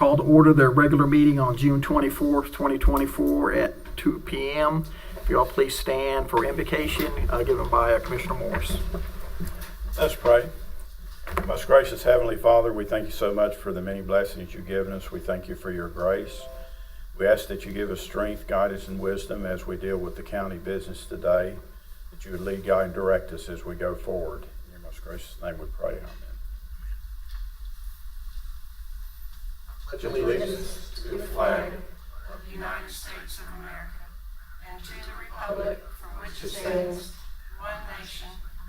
Call to order their regular meeting on June 24th, 2024 at 2 p.m. If you all please stand for invocation given by Commissioner Morris. Let's pray. Most gracious Heavenly Father, we thank you so much for the many blessings you've given us. We thank you for your grace. We ask that you give us strength, guidance, and wisdom as we deal with the county business today, that you would lead, guide, and direct us as we go forward. In your most gracious name we pray. Amen. Pledge allegiance to the flag of the United States of America and to the republic for which it stands, one nation,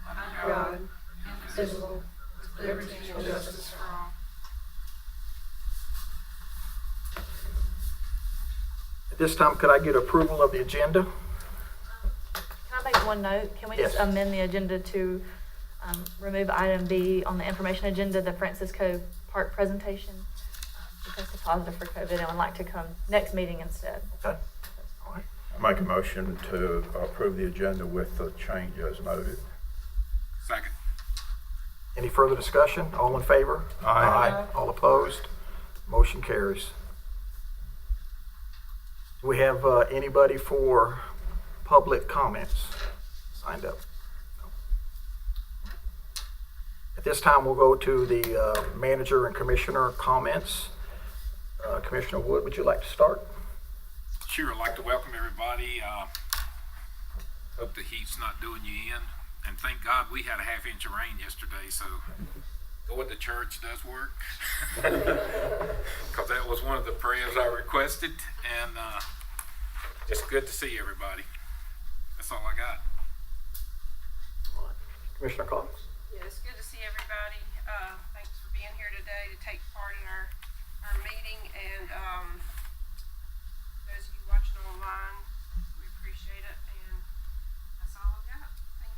under God, indivisible, with liberty and justice for all. At this time, could I get approval of the agenda? Can I make one note? Can we just Yes. amend the agenda to remove item B on the information agenda, the Francisco Park presentation? Because it's positive for COVID and would like to come next meeting instead. Okay. All right. I make a motion to approve the agenda with the change as noted. Second. Any further discussion? All in favor? Aye. All opposed? Motion carries. Do we have anybody for public comments signed up? No. At this time, we'll go to the manager and commissioner comments. Commissioner Wood, would you like to start? Sure, I'd like to welcome everybody. Hope the heat's not doing you in. And thank God we had a half-inch of rain yesterday, so going to church does work. Because that was one of the prayers I requested. And it's good to see everybody. That's all I got. Commissioner Cox? Yeah, it's good to see everybody. Thanks for being here today to take part in our meeting, and those of you watching online, we appreciate it, and that's all I've got. Thank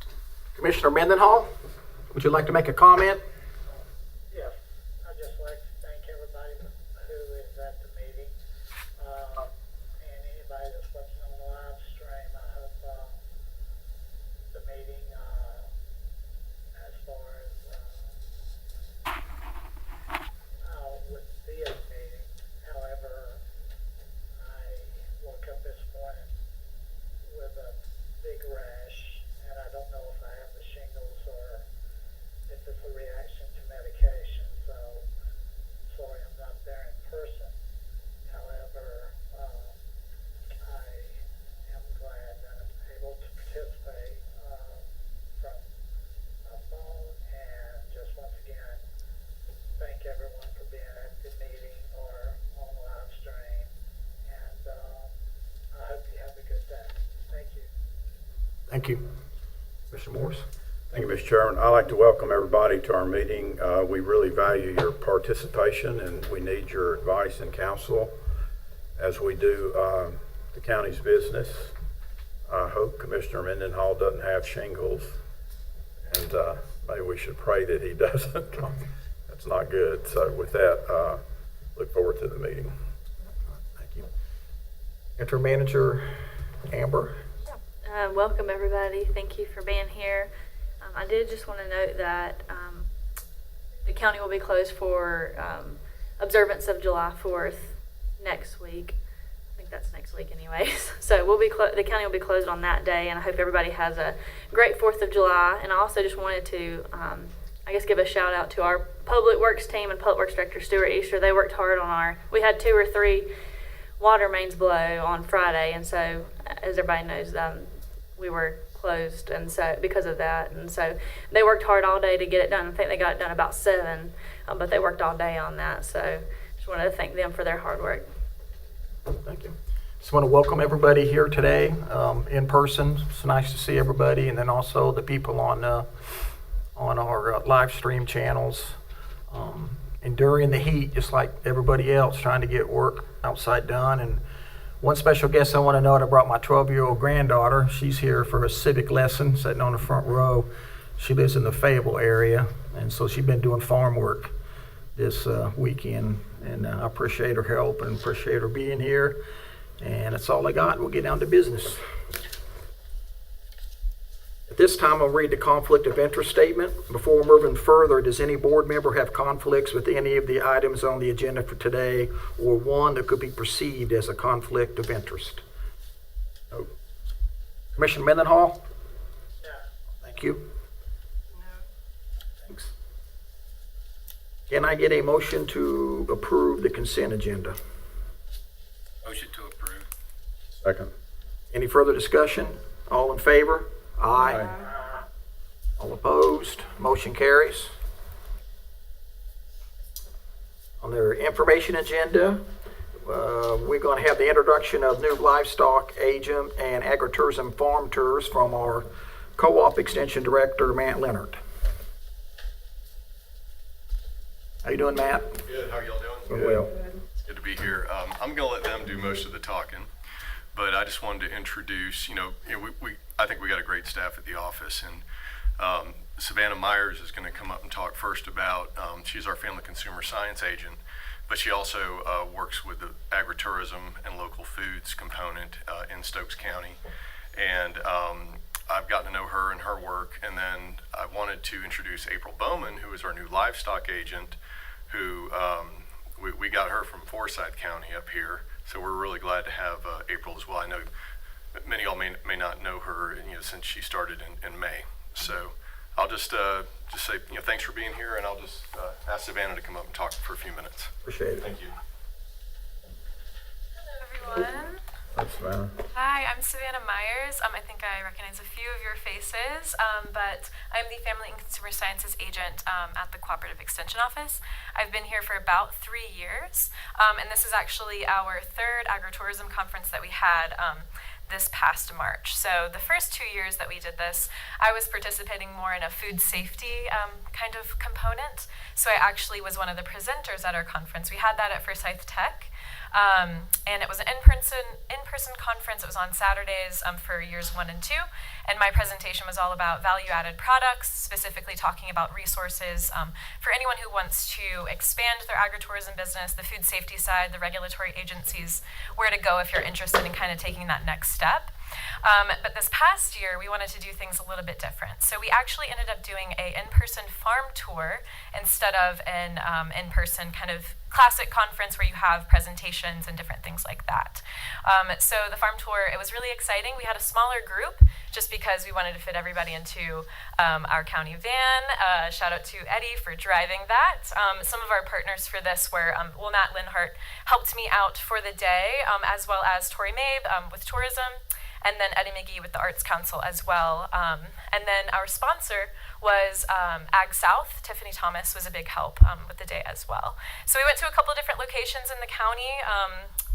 you. Commissioner Mendenhall, would you like to make a comment? Yes, I'd just like to thank everybody who is at the meeting, and anybody that's watching on the live stream. I hope the meeting, as far as with this meeting, however, I woke up this morning with a big rash, and I don't know if I have the shingles or if it's a reaction to medication, so sorry I'm not there in person. However, I am glad that I'm able to participate from my phone, and just once again, thank everyone for being at the meeting or on live stream, and I hope you have a good day. Thank you. Thank you. Commissioner Morris? Thank you, Mr. Chairman. I'd like to welcome everybody to our meeting. We really value your participation, and we need your advice and counsel as we do the county's business. I hope Commissioner Mendenhall doesn't have shingles, and maybe we should pray that he doesn't. That's not good. So with that, look forward to the meeting. Thank you. Interim Manager Amber? Welcome everybody. Thank you for being here. I did just want to note that the county will be closed for observance of July 4th next week. I think that's next week anyways. So we'll be the county will be closed on that day, and I hope everybody has a great 4th of July. And I also just wanted to I guess give a shout out to our Public Works team and Public Works Director Stuart Easter. They worked hard on we had 2 or 3 water mains blow on Friday, and so as everybody knows, we were closed, and so because of that, and so they worked hard all day to get it done. I think they got it done about 7, but they worked all day on that, so just wanted to thank them for their hard work. Thank you. Just want to welcome everybody here today in person. It's nice to see everybody, and then also the people on our live stream channels. Enduring the heat, just like everybody else, trying to get work outside done. And one special guest I want to note, I brought my 12-year-old granddaughter. She's here for a civic lesson, sitting on the front row. She lives in the Fayetteville area, and so she's been doing farm work this weekend. And I appreciate her help and appreciate her being here. And that's all I got. We'll get down to business. At this time, I'll read the conflict of interest statement. Before moving further, does any board member have conflicts with any of the items on the agenda for today, or one that could be perceived as a conflict of interest? No. Commissioner Mendenhall? No. Thank you. Thanks. Can I get a motion to approve the consent agenda? Motion to approve. Second. Any further discussion? All in favor? Aye. All opposed? Motion carries. On their information agenda, we're going to have the introduction of new livestock agent and agritourism farm tours from our co-op extension director, Matt Leonard. How you doing, Matt? Good. How are y'all doing? Doing well. It's good to be here. I'm going to let them do most of the talking, but I just wanted to introduce. I think we got a great staff at the office, and Savannah Myers is going to come up and talk first about. She's our family consumer science agent, but she also works with the agritourism and local foods component in Stokes County, and I've gotten to know her and her work, and then I wanted to introduce April Bowman, who is our new livestock agent, who we got her from Forsyth County up here, so we're really glad to have April as well. I know many of y'all may not know her, since she started in May. So I'll just say, thanks for being here, and I'll just ask Savannah to come up and talk for a few minutes. Appreciate it. Thank you. Hello, everyone. That's fine. Hi, I'm Savannah Myers. I think I recognize a few of your faces, but I'm the Family and Consumer Sciences agent at the Cooperative Extension Office. I've been here for about 3 years, and this is actually our third agritourism conference that we had this past March. So the first 2 years that we did this, I was participating more in a food safety kind of component. So I actually was one of the presenters at our conference. We had that at Forsyth Tech. And it was an in-person conference. It was on Saturdays for years 1 and 2, and my presentation was all about value-added products, specifically talking about resources for anyone who wants to expand their agritourism business, the food safety side, the regulatory agencies, where to go if you're interested in kind of taking that next step. But this past year, we wanted to do things a little bit different. So we actually ended up doing a in-person farm tour instead of an in-person kind of classic conference where you have presentations and different things like that. So the farm tour, it was really exciting. We had a smaller group just because we wanted to fit everybody into our county van. Shout out to Eddie for driving that. Some of our partners for this were, Matt Linhart helped me out for the day, as well as Tori Mabe with tourism, and then Eddie McGee with the Arts Council as well. And then our sponsor was Ag South. Tiffany Thomas was a big help with the day as well. So we went to a couple of different locations in the county.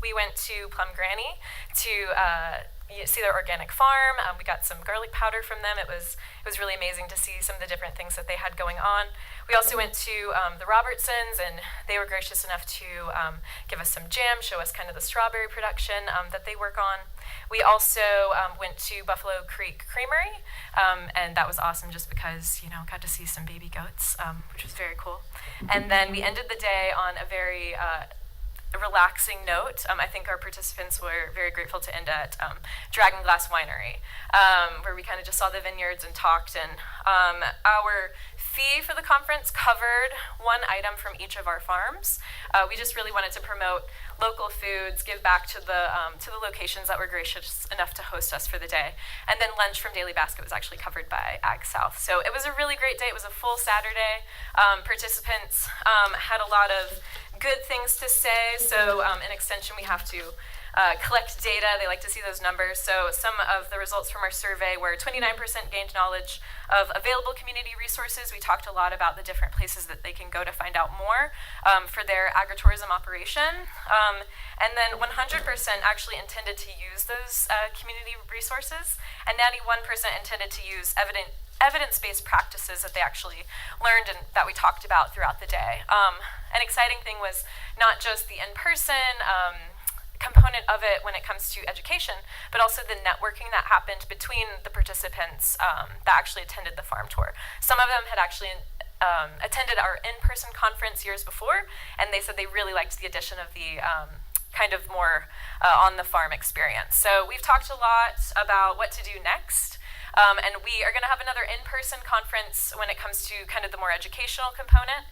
We went to Plum Granny to see their organic farm. We got some garlic powder from them. It was really amazing to see some of the different things that they had going on. We also went to the Robertsons, and they were gracious enough to give us some jam, show us kind of the strawberry production that they work on. We also went to Buffalo Creek Creamery, and that was awesome just because, got to see some baby goats, which was very cool. And then we ended the day on a very relaxing note. I think our participants were very grateful to end at Dragon Glass Winery, where we kind of just saw the vineyards and talked. And our fee for the conference covered one item from each of our farms. We just really wanted to promote local foods, give back to the locations that were gracious enough to host us for the day. And then lunch from Daily Basket was actually covered by Ag South. So it was a really great day. It was a full Saturday. Participants had a lot of good things to say. So in extension, we have to collect data. They like to see those numbers. So some of the results from our survey were 29% gained knowledge of available community resources. We talked a lot about the different places that they can go to find out more for their agritourism operation. And then 100% actually intended to use those community resources, and 91% intended to use evidence-based practices that they actually learned and that we talked about throughout the day. An exciting thing was not just the in-person component of it when it comes to education, but also the networking that happened between the participants that actually attended the farm tour. Some of them had actually attended our in-person conference years before, and they said they really liked the addition of the kind of more on-the-farm experience. So we've talked a lot about what to do next. And we are going to have another in-person conference when it comes to kind of the more educational component.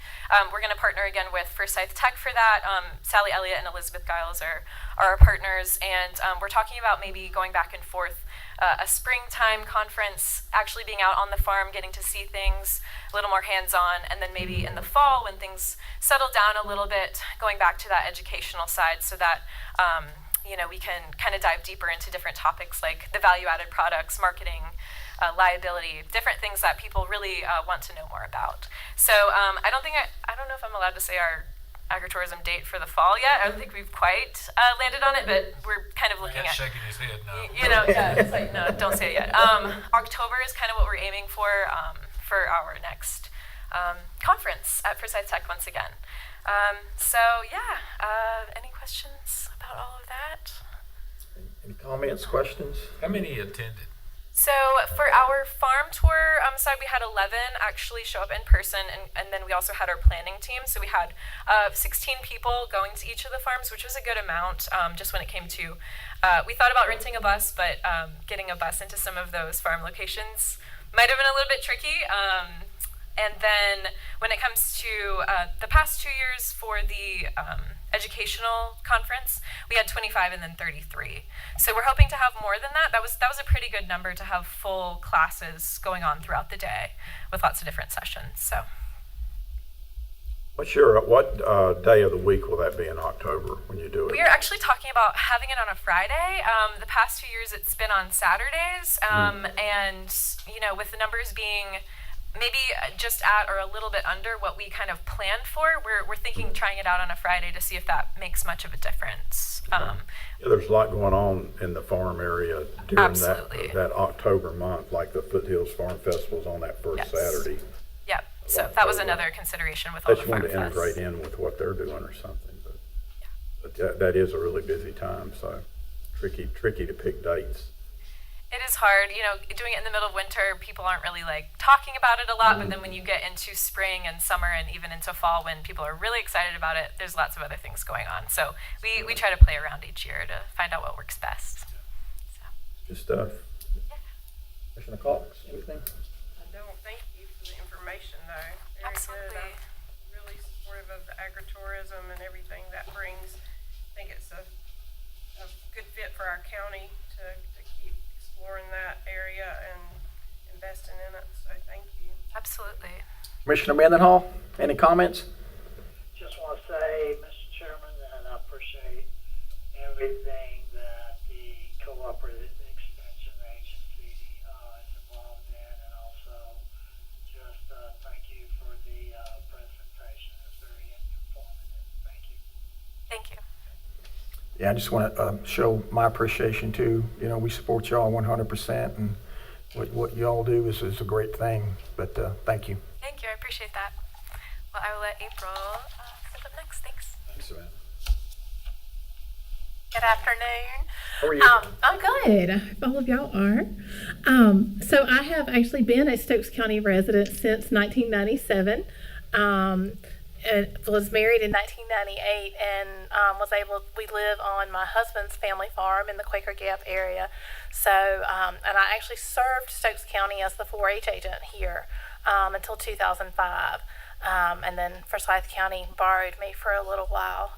We're going to partner again with Forsyth Tech for that. Sally Elliott and Elizabeth Giles are our partners, and we're talking about maybe going back and forth a springtime conference, actually being out on the farm, getting to see things a little more hands-on, and then maybe in the fall when things settle down a little bit, going back to that educational side so that we can kind of dive deeper into different topics like the value-added products, marketing, liability, different things that people really want to know more about. So I don't know if I'm allowed to say our agritourism date for the fall yet. I don't think we've quite landed on it, but we're kind of looking at. Shaking his head now. Yeah, it's like, no, don't say it yet. October is kind of what we're aiming for our next conference at Forsyth Tech once again. Any questions about all of that? Any comments, questions? How many attended? So for our farm tour side, we had 11 actually show up in person, and then we also had our planning team. So we had 16 people going to each of the farms, which was a good amount just when it came to, we thought about renting a bus, but getting a bus into some of those farm locations might have been a little bit tricky. And then when it comes to the past 2 years for the educational conference, we had 25 and then 33. So we're hoping to have more than that. That was a pretty good number to have full classes going on throughout the day with lots of different sessions. So What day of the week will that be in October when you do it? we are actually talking about having it on a Friday. The past 2 years it's been on Saturdays, and with the numbers being maybe just at or a little bit under what we kind of planned for, we're thinking trying it out on a Friday to see if that makes much of a difference. There's a lot going on in the farm area during Absolutely. that October month, like the Foothills Farm Festival's on that first Yes. Saturday. Yep. So that was another consideration with all I the just farm wanted to integrate fests. in with what they're doing or something, but that is a really busy time, so tricky to pick dates. It is hard, doing it in the middle of winter, people aren't really talking about it a lot, but then when you get into spring and summer and even into fall when people are really excited about it, there's lots of other things going on. So we try to play around each year to find out what works best. So. Good stuff. Commissioner Cox, anything? I don't thank you for the information, though. Very Absolutely. good. I'm really supportive of the agritourism and everything that brings. I think it's a good fit for our county to keep exploring that area and investing in it. So thank you. Absolutely. Commissioner Mendenhall, any comments? Just want to say, Mr. Chairman, that I appreciate everything that the Cooperative Extension Agency is involved in, and also just thank you for the presentation. It's very informative. Thank you. Thank you. Yeah, I just want to show my appreciation too. We support y'all 100%, and what y'all do is a great thing. But thank you. Thank you. I appreciate that. Well, I will let April step up next. Thanks. Thanks, Savannah. Good afternoon. How are you? I'm good. I hope all of y'all are. So I have actually been a Stokes County resident since 1997. Was married in 1998 and we live on my husband's family farm in the Quaker Gap area. So, and I actually served Stokes County as the 4-H agent here until 2005. And then Forsyth County borrowed me for a little while.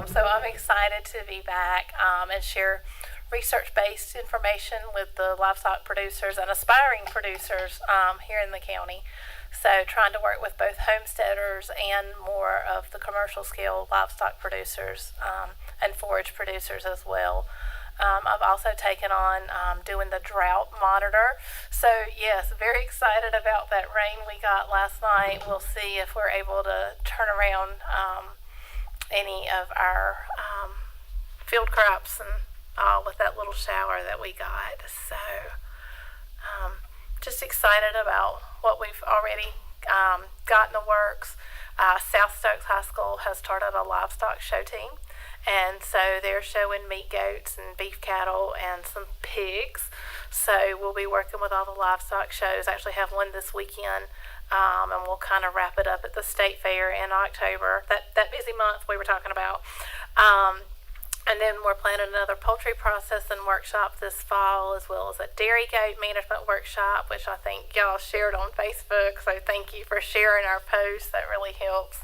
So I'm excited to be back and share research-based information with the livestock producers and aspiring producers here in the county. So trying to work with both homesteaders and more of the commercial scale livestock producers and forage producers as well. I've also taken on doing the drought monitor. So yes, very excited about that rain we got last night. We'll see if we're able to turn around any of our field crops and all with that little shower that we got. So just excited about what we've already got in the works. South Stokes High School has started a livestock show team. And so they're showing meat goats and beef cattle and some pigs. So we'll be working with all the livestock shows. Actually have one this weekend, and we'll kind of wrap it up at the state fair in October. That busy month we were talking about. And then we're planning another poultry processing workshop this fall, as well as a dairy goat management workshop, which I think y'all shared on Facebook. So thank you for sharing our posts. That really helps.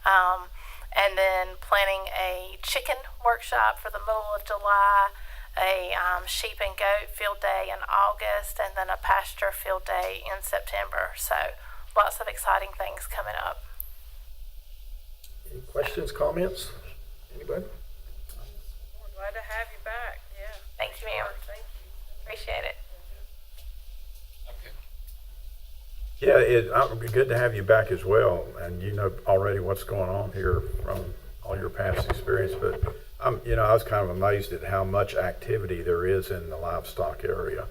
And then planning a chicken workshop for the middle of July, a sheep and goat field day in August, and then a pasture field day in September. So lots of exciting things coming up. Any questions, comments? Anybody? We're glad to have you back, yeah. Thank you, ma'am. Thank you. Appreciate it. Okay. Yeah, it'd be good to have you back as well, and you know already what's going on here from all your past experience, but I was kind of amazed at how much activity there is in the livestock area.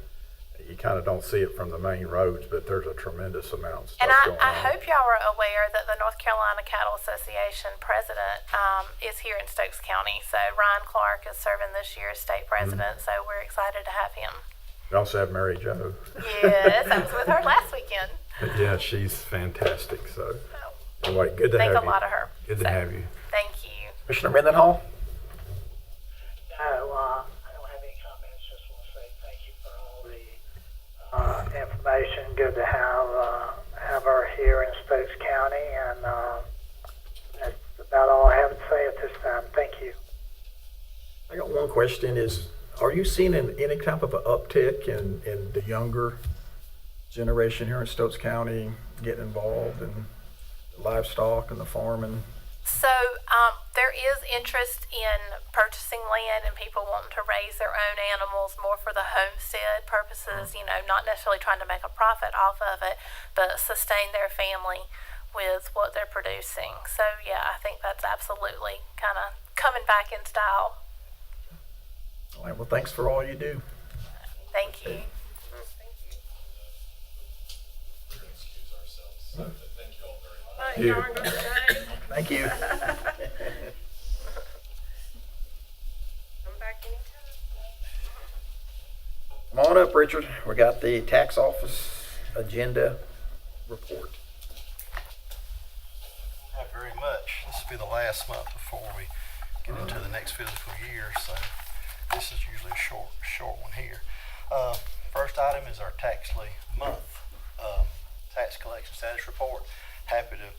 You kind of don't see it from the main roads, but there's a tremendous amount of stuff And going I on. hope y'all are aware that the North Carolina Cattle Association president is here in Stokes County. So Ryan Clark is serving this year as state president, so we're excited to have him. We also have Mary Jo. Yes, I was with her last weekend. But yeah, she's fantastic. So anyway, good to Think have a you. lot of her. Good to So, have you. Thank you. Commissioner Mendenhall? No, I don't have any comments. Just want to say thank you for all the information. Good to have her here in Stokes County, and that's about all I have to say at this time. Thank you. I got one question is, are you seeing any type of an uptick in the younger generation here in Stokes County getting involved in livestock and the farming? So there is interest in purchasing land and people wanting to raise their own animals more for the homestead purposes, not necessarily trying to make a profit off of it, but sustain their family with what they're producing. So yeah, I think that's absolutely kind of coming back in style. All right, well, thanks for all you do. Thank you. Thank you. Thank you. Come back anytime. Come on up, Richard. We got the tax office agenda report. Not very much. This will be the last month before we get into the next fiscal year, so this is usually a short one here. First item is our taxly month tax collection status report. Happy to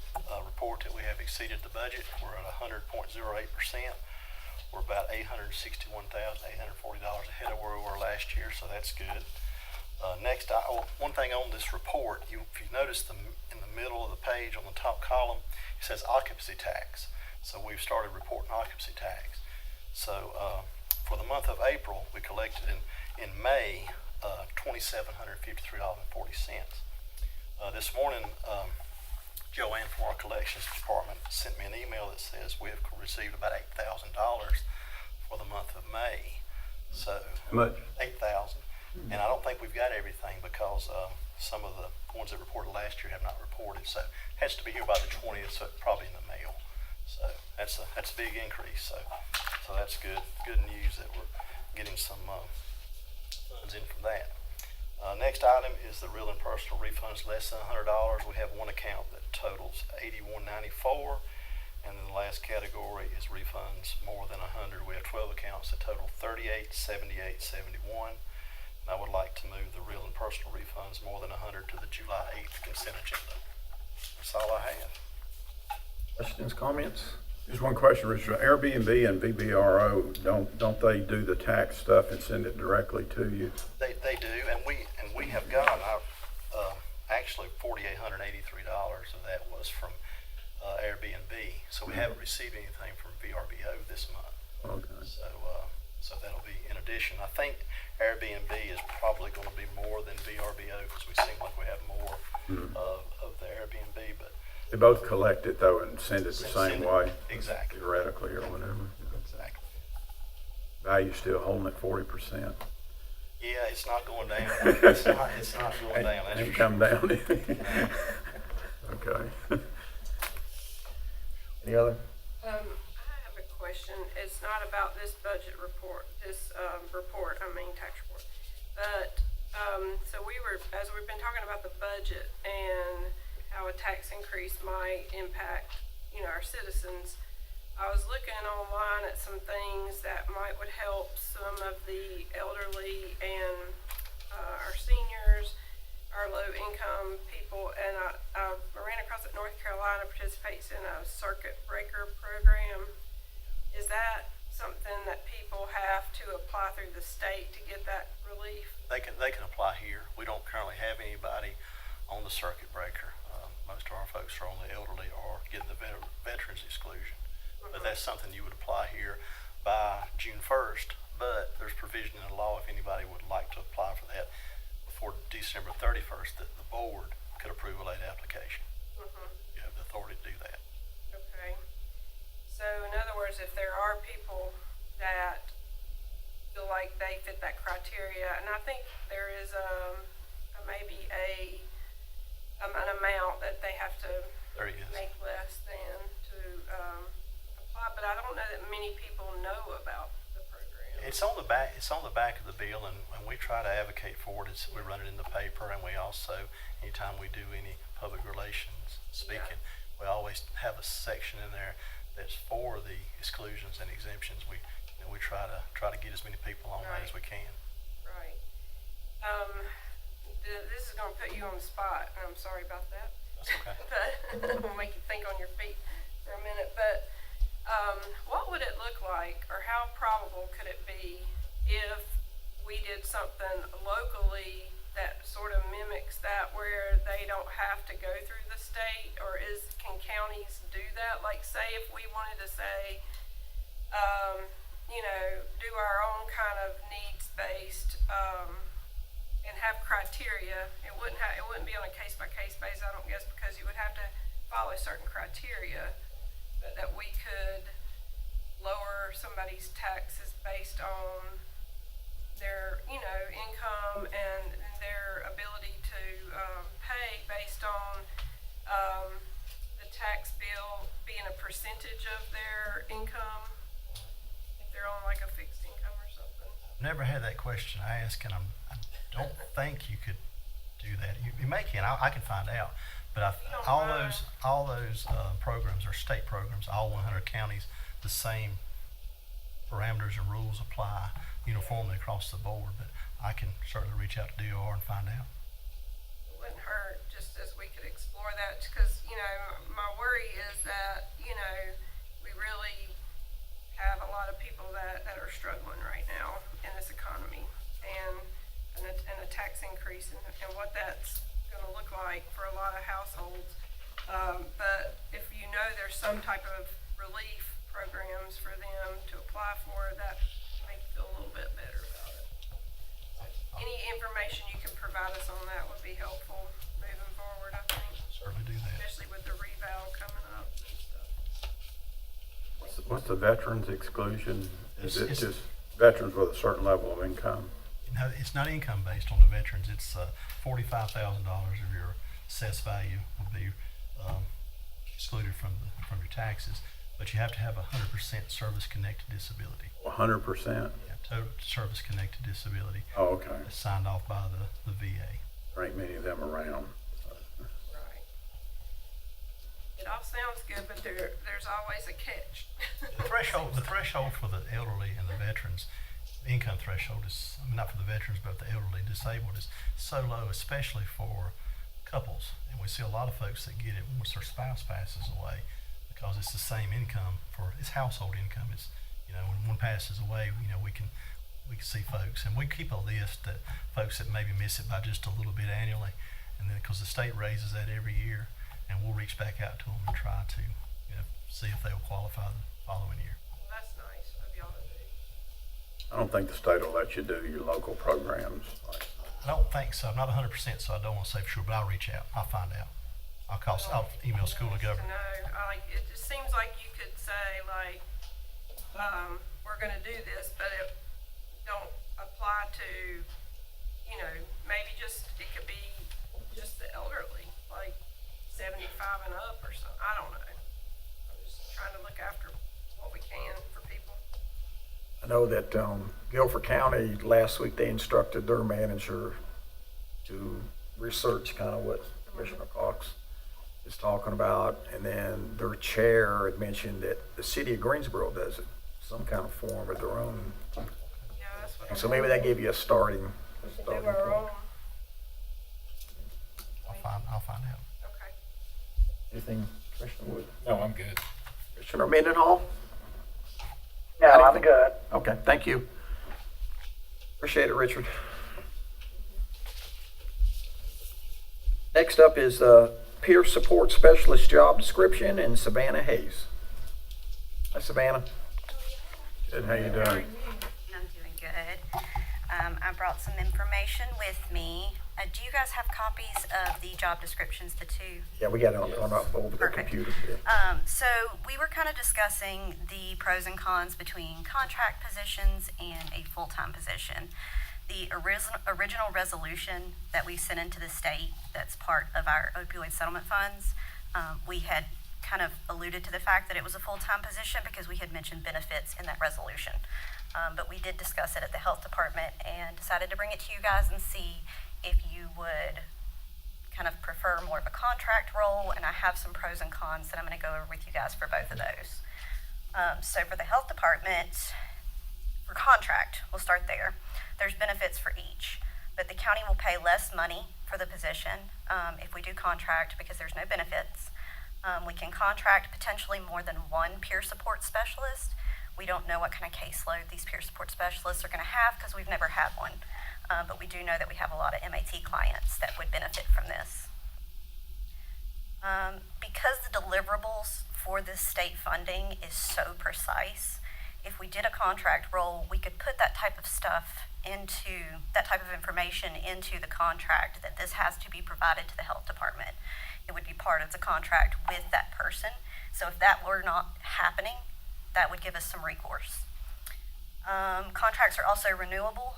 report that we have exceeded the budget. We're at 100.08%. We're about $861,840 ahead of where we were last year, so that's good. Next, one thing on this report, if you notice in the middle of the page on the top column, it says occupancy tax. So we've started reporting occupancy tax. So for the month of April, we collected in May $2,753.40. This morning, Joanne from our collections department sent me an email that says we have received about $8,000 for the month of May. So How much? 8,000, and I don't think we've got everything because some of the ones that reported last year have not reported. So it has to be here by the 20th, so it's probably in the mail. So that's a big increase. So that's good news that we're getting some funds in from that. Next item is the real and personal refunds less than $100. We have one account that totals $81.94, and then the last category is refunds more than 100. We have 12 accounts that total $38.78.71. And I would like to move the real and personal refunds more than 100 to the July 8th consent agenda. That's all I have. Questions, comments? Just one question, Richard. Airbnb and VBRO, don't they do the tax stuff and send it directly to you? They do, and we have gotten actually $4,883 of that was from Airbnb. So we haven't received anything from VRBO this month. Okay. So that'll be in addition. I think Airbnb is probably going to be more than VRBO because we seem like we have more of the Airbnb, but. They both collect it though and send it the same way. Exactly. Theoretically or whatever. Exactly. Value still holding at 40%. Yeah, it's not going down. It's not going down. That's Ain't for come sure. down. Okay. Any other? I have a question. It's not about this budget report, tax report. But, so as we've been talking about the budget and how a tax increase might impact, our citizens, I was looking online at some things that would help some of the elderly and our seniors, our low-income people, and I ran across that North Carolina participates in a circuit breaker program. Is that something that people have to apply through the state to get that relief? They can apply here. We don't currently have anybody on the circuit breaker. Most of our folks are on the elderly or getting the veterans exclusion. But that's something you would apply here by June 1st. But there's provision in the law if anybody would like to apply for that before December 31st, that the board could approve a late application. You have the authority to do that. Okay. So in other words, if there are people that feel like they fit that criteria, and I think there is maybe an amount that they have to There he is. make less than to apply, but I don't know that many people know about the program. It's on the back. It's on the back of the bill, and we try to advocate for it. We run it in the paper, and we also, anytime we do any public relations speaking, we always have a section in there that's for the exclusions and exemptions. We try to get as many people on that as we can. Right. This is going to put you on the spot, and I'm sorry about that. That's okay. But we'll make you think on your feet for a minute. But what would it look like, or how probable could it be if we did something locally that sort of mimics that, where they don't have to go through the state, or can counties do that? Like, say if we wanted to say, do our own kind of needs-based and have criteria. It wouldn't be on a case-by-case basis, I don't guess, because you would have to follow certain criteria, but that we could lower somebody's taxes based on their, income and their ability to pay based on the tax bill being a percentage of their income, if they're on like a fixed income or something. Never had that question asked, and I don't think you could do that. You may can. I can find out. But all those programs are state programs. All 100 counties, the same parameters and rules apply uniformly across the board. But I can certainly reach out to DOR and find out. It wouldn't hurt just as we could explore that, because my worry is that we really have a lot of people that are struggling right now in this economy, and a tax increase, and what that's going to look like for a lot of households. But if there's some type of relief programs for them to apply for, that make you feel a little bit better about it. Any information you can provide us on that would be helpful moving forward, I think. Certainly do that. Especially with the reval coming up and stuff. What's the veterans exclusion? Is it It's- just veterans with a certain level of income? No, it's not income based on the veterans. It's $45,000 of your assessed value will be excluded from your taxes, but you have to have 100% service connected disability. 100%? Yeah, total service connected disability. Oh, okay. It's signed off by the VA. There ain't many of them around. Right. It all sounds good, but there's always a catch. The threshold for the elderly and the veterans, the income threshold is, not for the veterans, but the elderly disabled, is so low, especially for couples. And we see a lot of folks that get it once their spouse passes away, because it's the same income it's household income. It's, when one passes away, we can see folks, and we keep a list that folks that maybe miss it by just a little bit annually, and then because the state raises that every year, and we'll reach back out to them and try to, see if they'll qualify the following year. Well, that's nice of y'all to do. I don't think the state will let you do your local programs. I don't think so. I'm not 100%, so I don't want to say for sure, but I'll reach out. I'll find out. I'll email school of government. No, it just seems like you could say, we're going to do this, but it don't apply to, maybe it could be just the elderly, like 75 and up or something. I don't know. I'm just trying to look after what we can for people. I know that Guilford County, last week, they instructed their manager to research kind of what Commissioner Cox is talking about, and then their chair had mentioned that the city of Greensboro does it, some kind of form of their own. Yeah, that's what And so maybe that gave you a starting do point. our own. I'll find out. Okay. Anything, Commissioner Wood? No, I'm good. Commissioner Mendenhall? No, I'm good. Okay, thank you. Appreciate it, Richard. Next up is peer support specialist job description and Savannah Hayes. Hi, Savannah. Good, how you doing? I'm doing good. I brought some information with me. Do you guys have copies of the job descriptions, the two? Yeah, we got it on over the Perfect. computer. Yeah. So we were kind of discussing the pros and cons between contract positions and a full-time position. The original resolution that we sent into the state that's part of our opioid settlement funds, we had kind of alluded to the fact that it was a full-time position because we had mentioned benefits in that resolution. But we did discuss it at the health department and decided to bring it to you guys and see if you would kind of prefer more of a contract role, and I have some pros and cons that I'm going to go over with you guys for both of those. So for the health department, for contract, we'll start there. There's benefits for each, but the county will pay less money for the position if we do contract because there's no benefits. We can contract potentially more than one peer support specialist. We don't know what kind of caseload these peer support specialists are going to have because we've never had one. But we do know that we have a lot of MAT clients that would benefit from this. Because the deliverables for this state funding is so precise, if we did a contract role, we could put that type of stuff into, that type of information into the contract that this has to be provided to the health department. It would be part of the contract with that person. So if that were not happening, that would give us some recourse. Contracts are also renewable.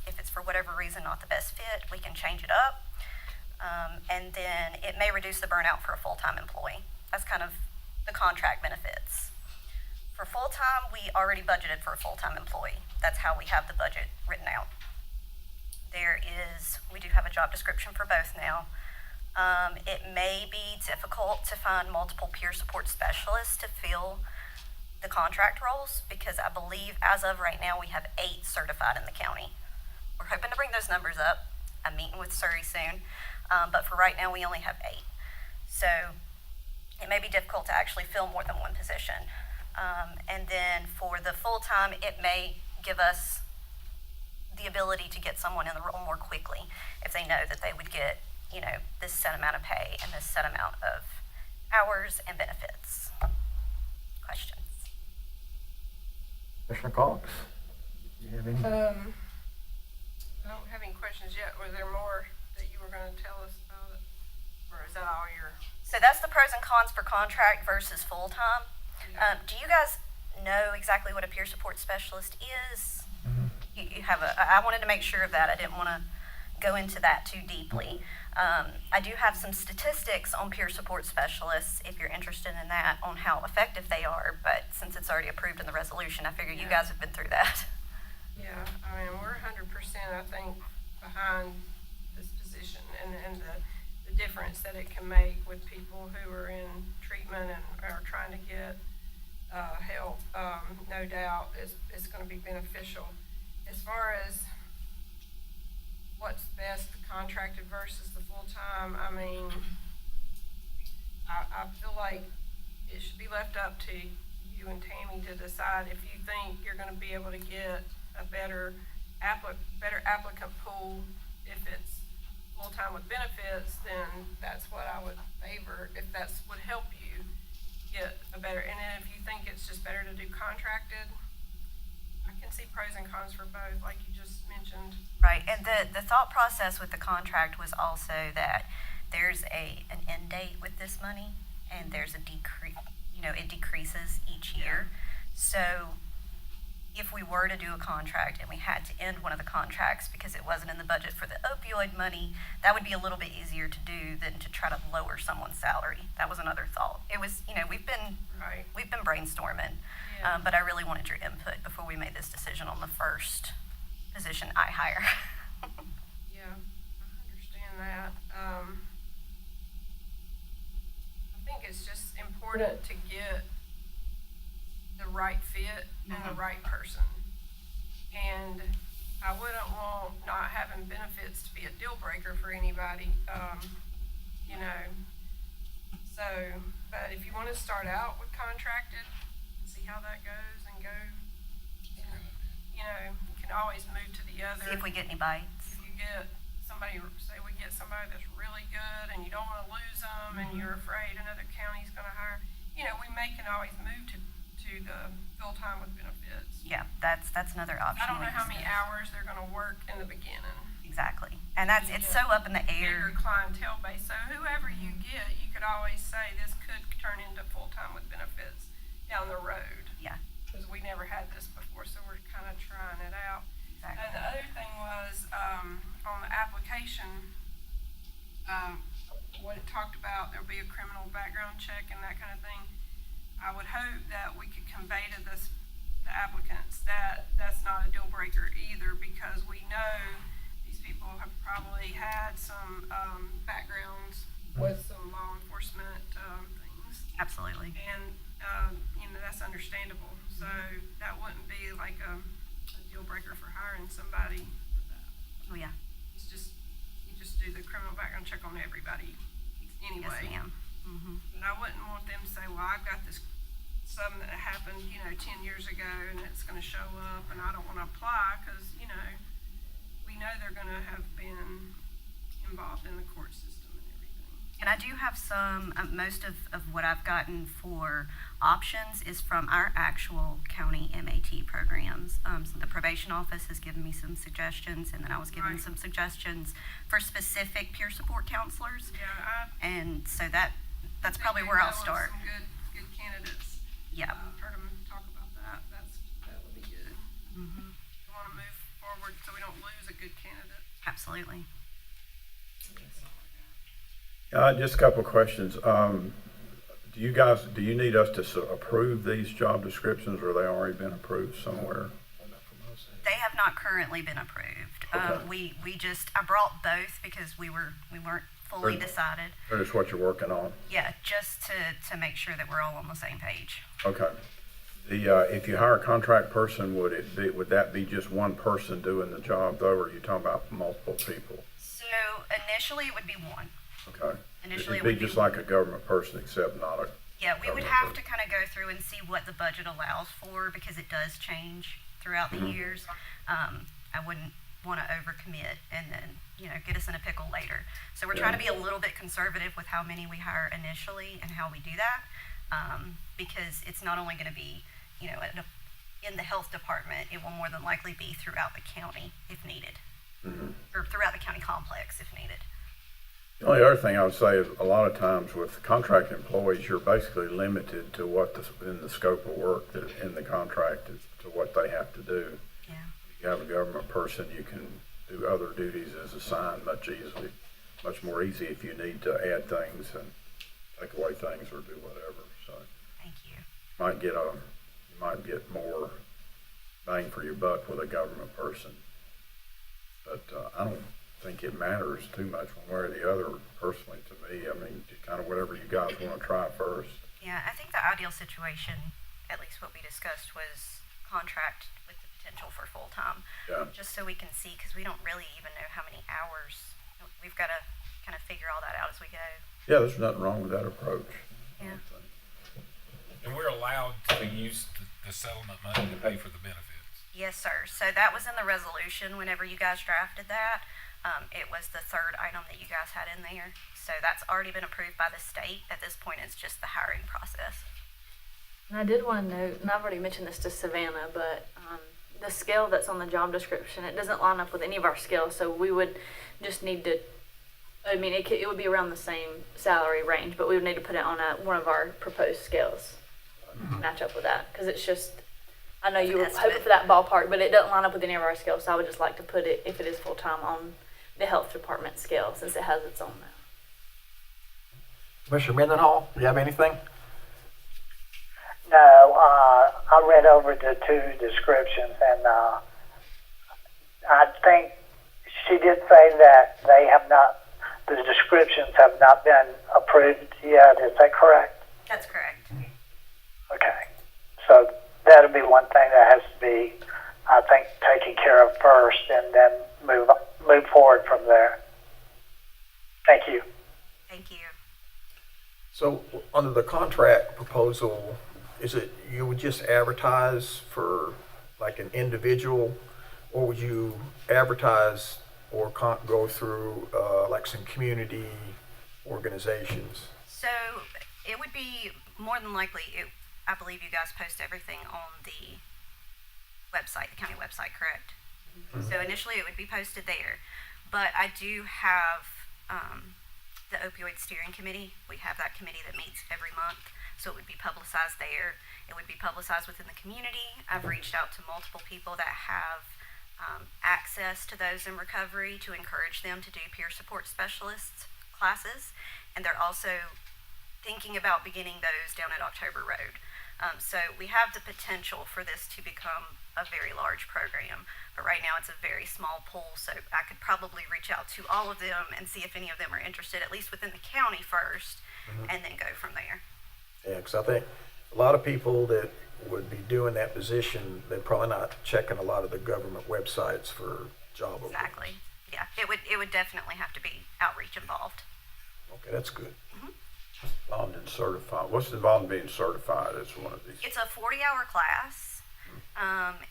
If it's for whatever reason not the best fit, we can change it up. And then it may reduce the burnout for a full-time employee. That's kind of the contract benefits. For full-time, we already budgeted for a full-time employee. That's how we have the budget written out. We do have a job description for both now. It may be difficult to find multiple peer support specialists to fill the contract roles because I believe as of right now we have 8 certified in the county. We're hoping to bring those numbers up. I'm meeting with Surrey soon, but for right now we only have 8. So it may be difficult to actually fill more than one position. And then for the full-time, it may give us the ability to get someone in the role more quickly if they know that they would get, this set amount of pay and this set amount of hours and benefits. Questions? Commissioner Cox? Do you have any? I don't have any questions yet. Was there more that you were going to tell us about it? Or is that all your? So that's the pros and cons for contract versus full-time. Do you guys know exactly what a peer support specialist is? You have I wanted to make sure of that. I didn't want to go into that too deeply. I do have some statistics on peer support specialists if you're interested in that, on how effective they are, but since it's already approved in the resolution, I figure you guys have been through that. Yeah, I mean, we're 100%, I think, behind this position and the difference that it can make with people who are in treatment and are trying to get help. No doubt it's going to be beneficial. As far as what's best, the contracted versus the full-time, I mean, I feel like it should be left up to you and Tammy to decide if you think you're going to be able to get a better applicant pool. If it's full-time with benefits, then that's what I would favor, if that's would help you get a better, and then if you think it's just better to do contracted, I can see pros and cons for both, like you just mentioned. Right, and the thought process with the contract was also that there's an end date with this money, and there's a decrease, it decreases each year. So if we were to do a contract and we had to end one of the contracts because it wasn't in the budget for the opioid money, that would be a little bit easier to do than to try to lower someone's salary. That was another thought. It was, we've been brainstorming, but I really wanted your input before we made this decision on the first position I hire. Yeah, I understand that. important to get the right fit and the right person. And I wouldn't want not having benefits to be a deal breaker for anybody, you know. So, but if you want to start out with contracted, see how that goes and go, and, you know, you can always move to the other. See if we get any bites. If you get somebody, say we get somebody that's really good and you don't want to lose them and you're afraid another county's going to hire, you know, we can always move to the full-time with benefits. Yeah, that's another option. I don't we know how many discussed. hours they're going to work in the beginning. Exactly. And it's so up in the air. Bigger clientele base. So whoever you get, you could always say this could turn into full-time with benefits down the road. Yeah, Because we never had this before, so we're kind of trying it out. exactly. And the other thing was, on the application, what it talked about, there'll be a criminal background check and that kind of thing. I would hope that we could convey to the applicants that that's not a deal breaker either, because we know these people have probably had some backgrounds with some law enforcement things. Absolutely. And, you know, that's understandable. So that wouldn't be like a deal breaker for hiring somebody for that. Oh, yeah. It's just, you just do the criminal background check on everybody anyway. Yes, ma'am. Mm-hmm. But I wouldn't want them to say, well, I've got this, something that happened, you know, 10 years ago and it's gonna show up and I don't wanna apply, cause, you know, we know they're gonna have been involved in the court system and everything. And I do have some, most of what I've gotten for options is from our actual county MAT programs. So the probation office has given me some suggestions, and then I was given Right. some suggestions for specific peer support counselors. Yeah, And so that's probably they where I'll know of start. Some good candidates. Yeah. Heard them talk about that. That would be good. Mm-hmm. We wanna move forward so we don't lose a good candidate. Absolutely. Just a couple of questions. Do you need us to approve these job descriptions, or they already been approved somewhere? They have not currently been approved. Okay. I brought both because we weren't fully Right. decided. Or just what you're working on? Yeah, just to make sure that we're all on the same page. Okay. If you hire a contract person, would that be just one person doing the job though, or are you talking about multiple people? So initially it would be one. Okay. Initially, It'd it be would be just like a government person, except not a. Yeah, we would government have to person. kind of go through and see what the budget allows for, because it does change throughout the years. I wouldn't want to overcommit and then, get us in a pickle later. So we're trying to be a little bit conservative with how many we hire initially and how we do that, because it's not only going to be, in the health department, it will more than likely be throughout the county if needed, or throughout the county complex if needed. The only other thing I would say is a lot of times with contract employees, you're basically limited to what in the scope of work that in the contract is to what they have to do. Yeah. If you have a government person, you can do other duties as assigned much more easy if you need to add things and take away things or do whatever. So Thank you. you might get more bang for your buck with a government person. But I don't think it matters too much one way or the other, personally, to me. I mean, kind of whatever you guys want to try first. Yeah, I think the ideal situation, at least what we discussed, was contract with the potential for full-time. Yeah. Just so we can see, because we don't really even know how many hours. We've got to kind of figure all that out as we go. Yeah, there's nothing wrong with that approach. Yeah. And we're allowed to use the settlement money to pay for the benefits. Yes, sir. So that was in the resolution whenever you guys drafted that. It was the third item that you guys had in there. So that's already been approved by the state. At this point, it's just the hiring process. And I did want to note, and I've already mentioned this to Savannah, but the scale that's on the job description, it doesn't line up with any of our scales, so we would just need to, it would be around the same salary range, but we would need to put it on one of our proposed scales, match up with that, because it's just, I know you were hoping for that ballpark, but it doesn't line up with any of our scales, so I would just like to put it, if it is full-time, on the health department scale, since it has its own now. Commissioner Mendenhall, do you have anything? No, I read over the two descriptions, and I think she did say that the descriptions have not been approved yet. Is that correct? That's correct. So that'll be one thing that has to be, I think, taken care of first, and then move forward from there. Thank you. Thank you. So under the contract proposal, is it you would just advertise for like an individual, or would you advertise or go through like some community organizations? So it would be more than likely, I believe you guys post everything on the website, the county website, correct? So initially it would be posted there, but I do have the opioid steering committee. We have that committee that meets every month, so it would be publicized there. It would be publicized within the community. I've reached out to multiple people that have access to those in recovery to encourage them to do peer support specialists classes, and they're also thinking about beginning those down at October Road. So we have the potential for this to become a very large program, but right now it's a very small pool, so I could probably reach out to all of them and see if any of them are interested, at least within the county first, and then go from there. Yeah, because I think a lot of people that would be doing that position, they're probably not checking a lot of the government websites for job openings. Exactly. Yeah, it would definitely have to be outreach involved. Okay, that's good. Involved in certified. What's involved in being certified as one of these? It's a 40-hour class,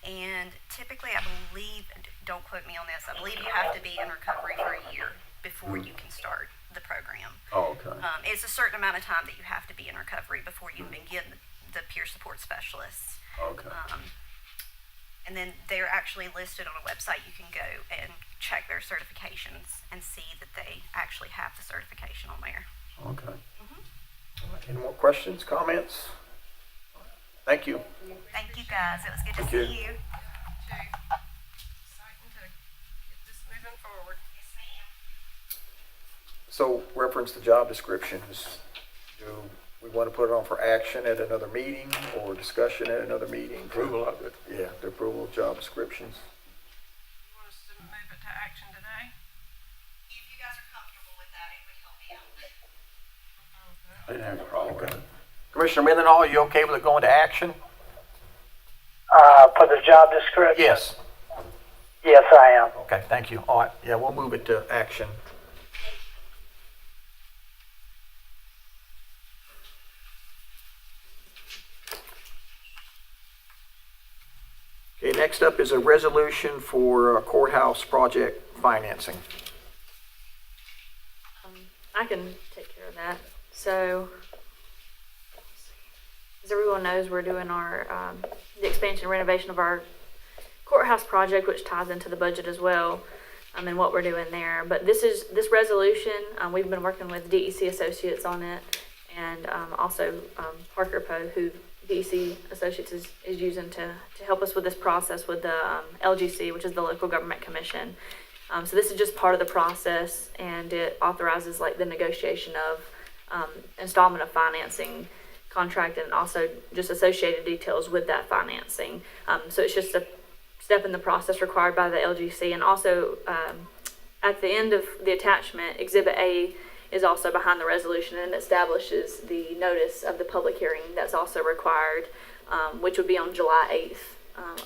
and typically I believe, don't quote me on this, I believe you have to be in recovery for a year before you can start the program. Oh, okay. It's a certain amount of time that you have to be in recovery before you begin the peer support specialists. Okay. And then they're actually listed on a website. You can go and check their certifications and see that they actually have the certification on there. Okay. Any more questions, comments? Thank you. Thank you guys. It was good to Thank see you. you. Exciting to get this moving forward. So reference the job descriptions. Do we want to put it on for action at another meeting or discussion at another meeting? Approval of it. Yeah, the approval of job descriptions. You want us to move it to action today? If you guys are comfortable with that, it would help me out. I didn't have a problem with it. Commissioner Mendenhall, are you okay with it going to action? For the job description? Yes. Yes, I am. Okay, thank you. All right, yeah, we'll move it to action. Okay, next up is a resolution for courthouse project financing. I can take care of that. So, as everyone knows, we're doing our the expansion and renovation of our courthouse project, which ties into the budget as well, and what we're doing there. But this resolution. We've been working with DEC Associates on it, and also Parker Poe, who DEC Associates is using to help us with this process with the LGC, which is the Local Government Commission. So this is just part of the process, and it authorizes like the negotiation of installment of financing contract and also just associated details with that financing. So it's just a step in the process required by the LGC. And also at the end of the attachment, Exhibit A is also behind the resolution and establishes the notice of the public hearing that's also required, which would be on July 8th.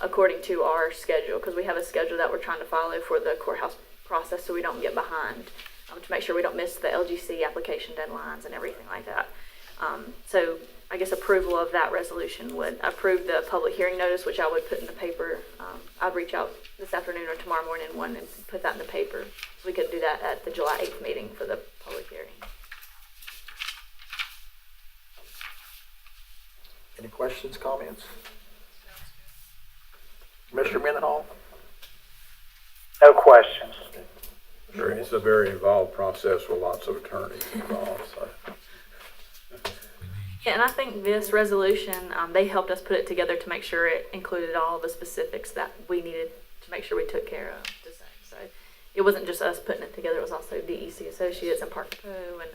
According to our schedule, because we have a schedule that we're trying to follow for the courthouse process so we don't get behind, to make sure we don't miss the LGC application deadlines and everything like that. So I guess approval of that resolution would approve the public hearing notice, which I would put in the paper. I'd reach out this afternoon or tomorrow morning and put that in the paper. So we could do that at the July 8th meeting for the public hearing. Any questions, comments? Commissioner Mendenhall? No questions. Sure, it's a very involved process with lots of attorneys involved, so. Yeah, and I think this resolution, they helped us put it together to make sure it included all the specifics that we needed to make sure we took care of. So it wasn't just us putting it together, it was also DEC Associates and Parker Poe, and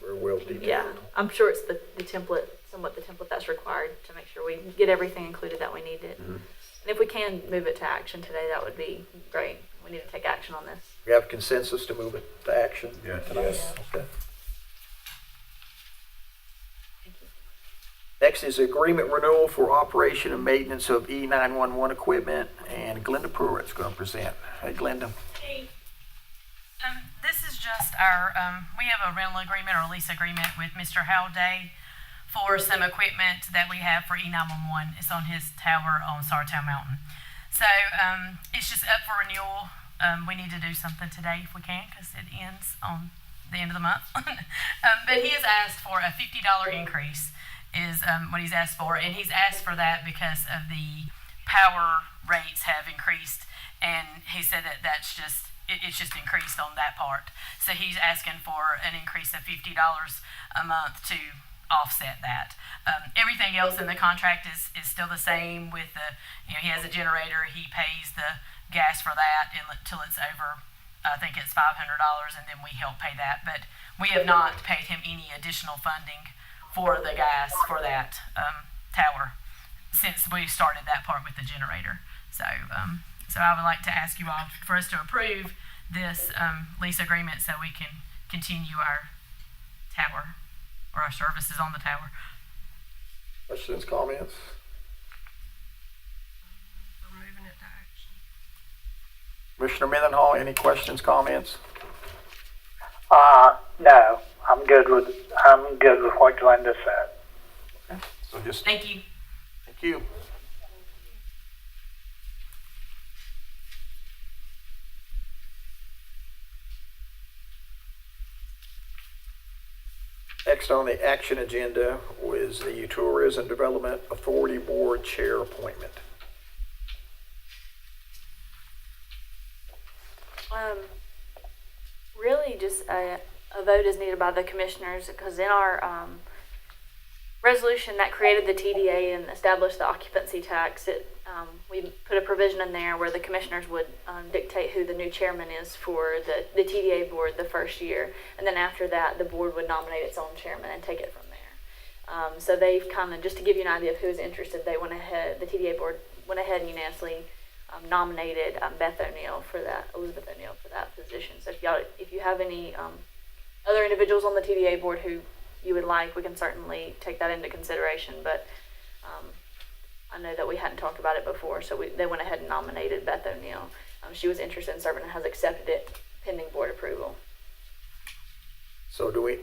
Very well detailed. yeah, I'm sure it's the template, somewhat the template that's required to make sure we get everything included that we needed. And if we can move it to action today, that would be great. We need to take action on this. We have consensus to move it to action? Yes. Yes. Okay. Thank you. Next is agreement renewal for operation and maintenance of E911 equipment, and Glenda Pruitt's going to present. Hey, Glenda. This is just our, we have a rental agreement or lease agreement with Mr. Howday for some equipment that we have for E911. It's on his tower on Sartown Mountain. So it's just up for renewal. We need to do something today if we can, because it ends on the end of the month. But he has asked for a $50 increase is what he's asked for, and he's asked for that because of the power rates have increased, and he said that it's just increased on that part. So he's asking for an increase of $50 a month to offset that. Everything else in the contract is still the same with the, he has a generator, he pays the gas for that until it's over, I think it's $500, and then we help pay that. But we have not paid him any additional funding for the gas for that tower since we started that part with the generator. So I would like to ask you all for us to approve this lease agreement so we can continue our tower or our services on the tower. Questions, comments? We're moving it to action. Commissioner Mendenhall, any questions, comments? No, I'm good with what Glenda said. So just Thank you. thank you. Next on the action agenda was the Tourism Development Authority Board Chair appointment. Really just a vote is needed by the commissioners, because in our resolution that created the TDA and established the occupancy tax, we put a provision in there where the commissioners would dictate who the new chairman is for the TDA board the first year, and then after that the board would nominate its own chairman and take it from there. So they've kind of, just to give you an idea of who's interested, the TDA board went ahead and unanimously nominated Elizabeth O'Neill for that position. So if you have any other individuals on the TDA board who you would like, we can certainly take that into consideration. But I know that we hadn't talked about it before, so they went ahead and nominated Beth O'Neill. She was interested in serving and has accepted it pending board approval. So do we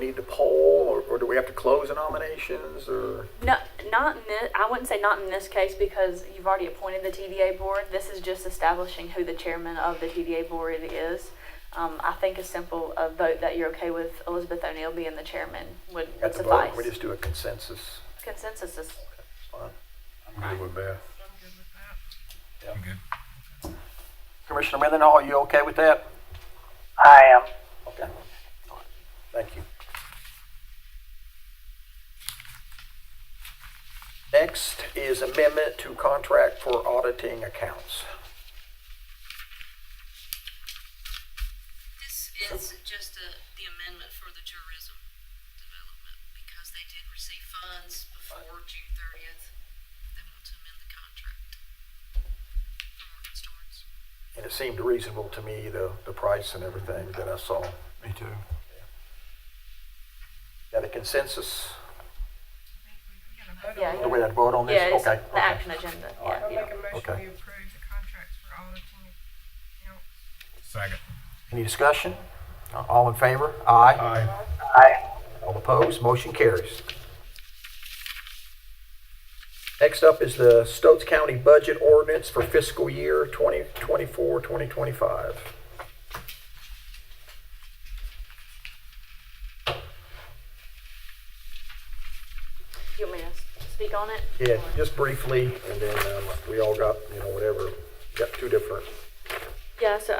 need to poll, or do we have to close the nominations, or? No, not in this, I wouldn't say not in this case, because you've already appointed the TDA board. This is just establishing who the chairman of the TDA board is. I think a simple vote that you're okay with Elizabeth O'Neill being the chairman would At the suffice. vote, we just do a consensus. Consensus is Fine. I'm good with Beth. I'm good with that. I'm good. Commissioner Mendenhall, are you okay with that? I am. Okay. All right. Thank you. Next is amendment to contract for auditing accounts. This is just the amendment for the tourism development, because they did receive funds before June 30th. They want to amend the contract from where it starts. And it seemed reasonable to me, the price and everything that I saw. Me too. Got a consensus? Yeah. Do we have to vote on this? Yeah, it's Okay. the action agenda. All right. I'll make a motion Okay. we approve the contracts for auditing accounts. Second. Any discussion? All in favor? Aye. Aye. Aye. All opposed? Motion carries. Next up is the Stokes County Budget Ordinance for fiscal year 2024-2025. You want me to speak on it? Yeah, just briefly, and then we all got, whatever. Got two different. Yeah, so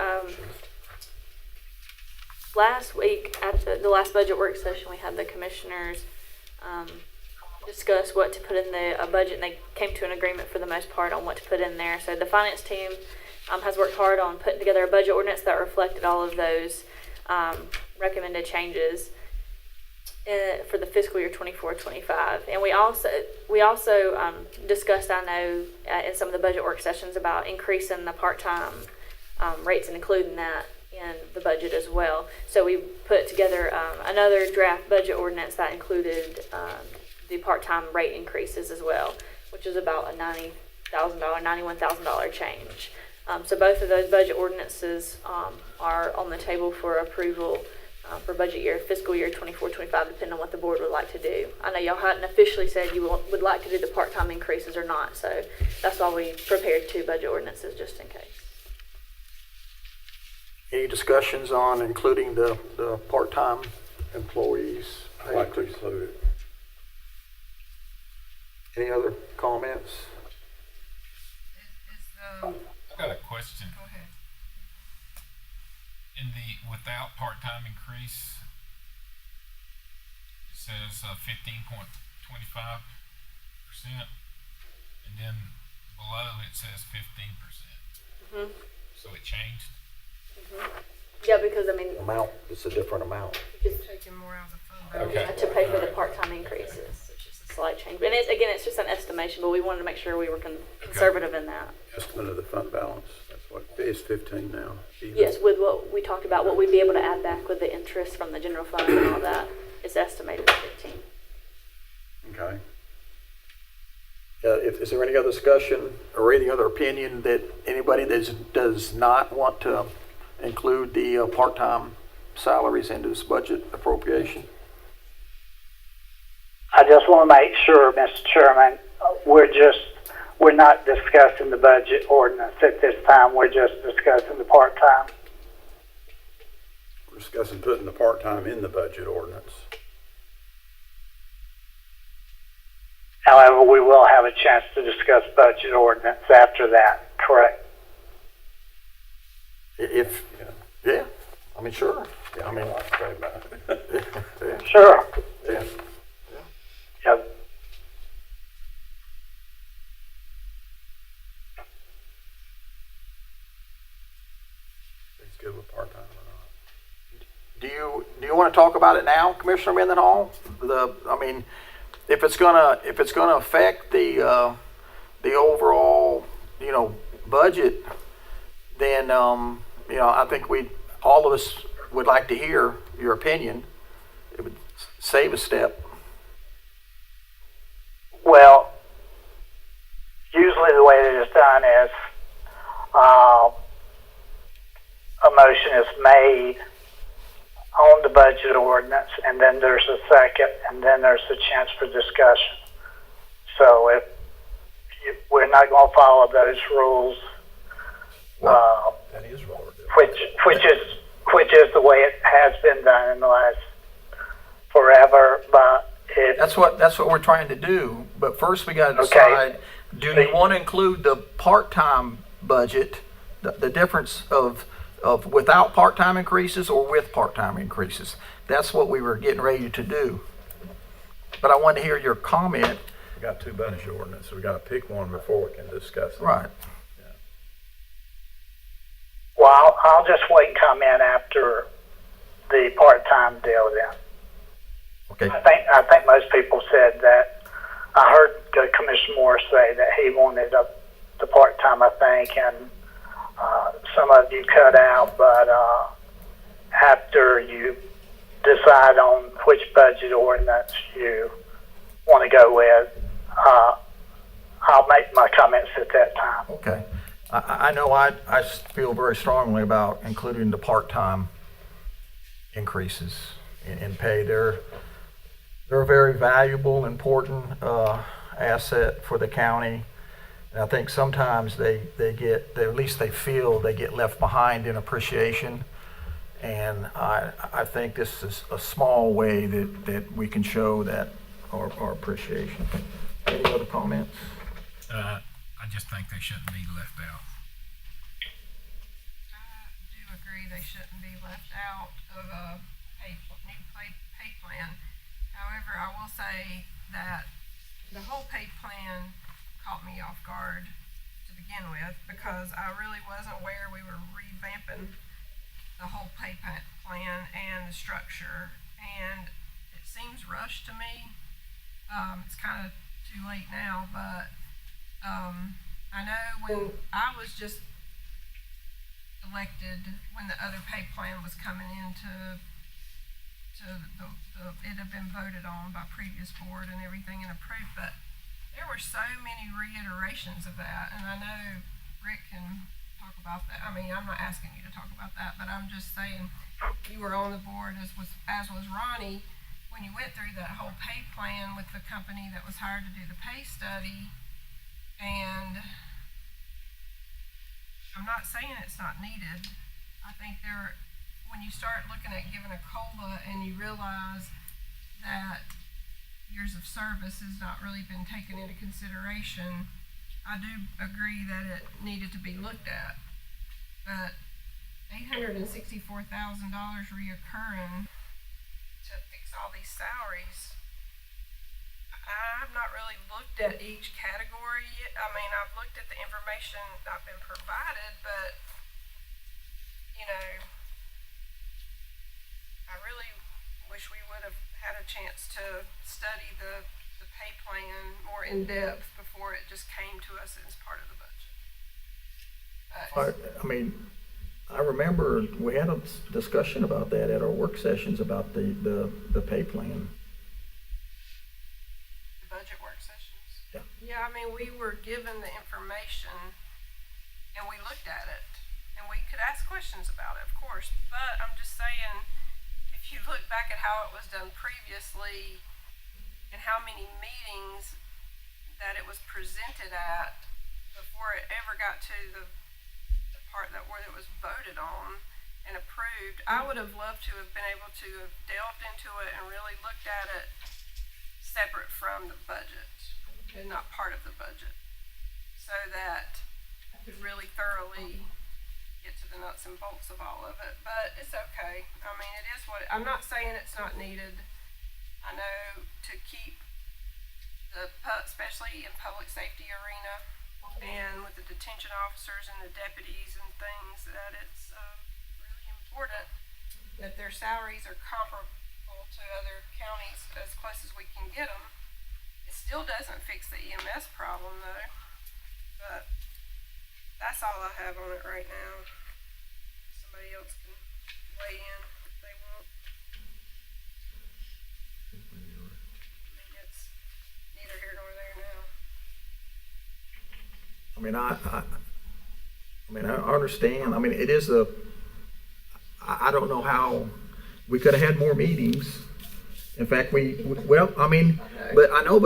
last week at the last budget work session, we had the commissioners discuss what to put in the budget, and they came to an agreement for the most part on what to put in there. So the finance team has worked hard on putting together a budget ordinance that reflected all of those recommended changes for the fiscal year 24-25. And we also discussed, I know, in some of the budget work sessions about increasing the part-time rates and including that in the budget as well. So we put together another draft budget ordinance that included the part-time rate increases as well, which is about a $91,000 change. So both of those budget ordinances are on the table for approval for budget year, fiscal year 24-25, depending on what the board would like to do. I know y'all hadn't officially said you would like to do the part-time increases or not, so that's why we prepared 2 budget ordinances just in case. Any discussions on including the part-time employees? I'd like to include it. Any other comments? I got a question. Go ahead. In the without part-time increase, it says 15.25%, and then below it says 15%. So it changed. Yeah, because I mean, Amount, it's a different amount. Taking more out of the fund. Okay. to pay for the part-time increases, it's just a slight change. And it's just an estimation, but we wanted to make sure we were conservative in that. Estimate of the fund balance, that's what, it's 15 now. Even. Yes, with what we talked about, what we'd be able to add back with the interest from the general fund and all that, it's estimated at 15. Okay. Is there any other discussion or any other opinion that anybody that does not want to include the part-time salaries into this budget appropriation? I just want to make sure, Mr. Chairman, we're not discussing the budget ordinance at this time. We're just discussing the part-time. We're discussing putting the part-time in the budget ordinance. However, we will have a chance to discuss budget ordinance after that, correct? If, yeah, I mean, sure. Yeah, I mean, yeah, Sure. yeah. Yep. He's good with part-time or not. Do you want to talk about it now, Commissioner Mendenhall? I mean, if it's gonna affect the overall, budget, then I think all of us would like to hear your opinion. It would save a step. Well, usually the way it is done is a motion is made on the budget ordinance, and then there's a second, and then there's a chance for discussion. So we're not going to follow those rules, That is what we're doing. which is the way it has been done in the last forever. But That's what we're trying to do. But first, we got to decide: do you want to include the part-time budget, the difference of without part-time increases or with part-time increases? That's what we were getting ready to do. But I wanted to hear your comment. We got 2 budget ordinances. We got to pick one before we can discuss it. Right. well, I'll just wait and comment after the part-time deal then. Okay. I think most people said that. I heard Commissioner Moore say that he wanted the part-time, I think, and some of you cut out, but after you decide on which budget ordinance you want to go with, I'll make my comments at that time. Okay. I know I feel very strongly about including the part-time increases in pay. They're a very valuable, important asset for the county. And I think sometimes they at least they feel they get left behind in appreciation. And I think this is a small way that we can show that our appreciation. Any other comments? I just think they shouldn't be left out. I do agree they shouldn't be left out of a new pay plan. However, I will say that the whole pay plan caught me off guard to begin with, because I really wasn't aware we were revamping the whole pay plan and the structure, and it seems rushed to me. It's kind of too late now, but I know when I was just elected, when the other pay plan was coming into it had been voted on by previous board and everything and approved, but there were so many reiterations of that, and I know Rick can talk about that. I mean, I'm not asking you to talk about that, but I'm just saying, you were on the board as was Ronnie, when you went through that whole pay plan with the company that was hired to do the pay study, and I'm not saying it's not needed. I think when you start looking at giving a COLA and you realize that years of service has not really been taken into consideration, I do agree that it needed to be looked at. But $864,000 reoccurring to fix all these salaries, I've not really looked at each category yet. I mean, I've looked at the information I've been provided, but, you know, I really wish we would have had a chance to study the pay plan more in depth before it just came to us as part of the budget. I mean, I remember we had a discussion about that at our work sessions about the pay plan. The budget work sessions. Yeah. Yeah, I mean, we were given the information and we looked at it and we could ask questions about it, of course, but I'm just saying, if you look back at how it was done previously and how many meetings that it was presented at before it ever got to the part where it was voted on and approved, I would have loved to have been able to have delved into it and really looked at it separate from the budget and not part of the budget, so that I could really thoroughly get to the nuts and bolts of all of it. But it's okay. I mean, it is what I'm not saying it's not needed. I know to keep especially in public safety arena and with the detention officers and the deputies and things, that it's really important that their salaries are comparable to other counties as close as we can get them. It still doesn't fix the EMS problem though, but that's all I have on it right now. Somebody else can weigh in if they want. I mean, it's neither here nor there now. I mean, I understand. I mean, it is I don't know how we could have had more meetings. In fact, but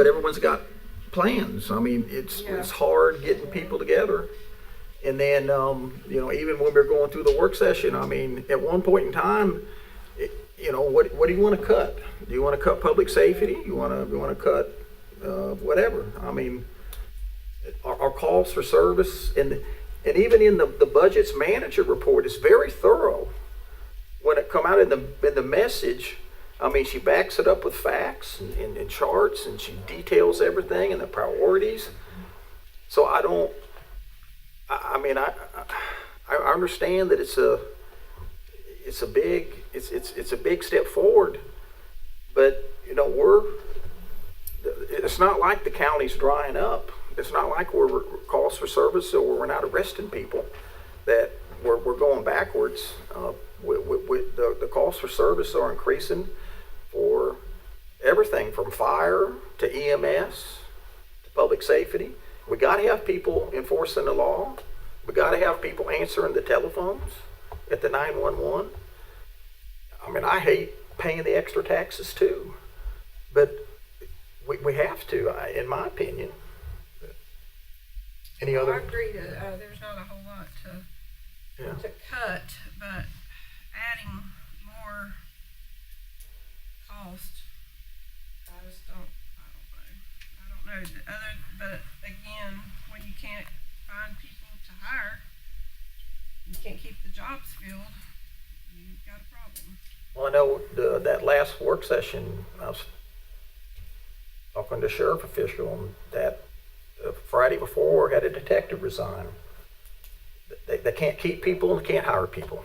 everyone's got plans. I mean, it's hard getting people together. And then, even when we're going through the work session, I mean, at one point in time, what do you want to cut? Do you want to cut public safety? You want to cut whatever? I mean, our calls for service and even in the budget's manager report is very thorough. When it come out in the message, I mean, she backs it up with facts and charts, and she details everything and the priorities. So I understand that it's a big step forward, but it's not like the county's drying up. It's not like we're calls for service or we're not arresting people, that we're going backwards. The calls for service are increasing for everything from fire to EMS to public safety. We got to have people enforcing the law. We got to have people answering the telephones at the 911. I mean, I hate paying the extra taxes too, but we have to, in my opinion. Any other? I agree that there's not a whole lot to cut, but adding more cost, I don't know. But again, when you can't find people to hire, you can't keep the jobs filled, you've got a problem. Well, I know that last work session, I was talking to a sheriff official, and that Friday before had a detective resign. They can't keep people and they can't hire people.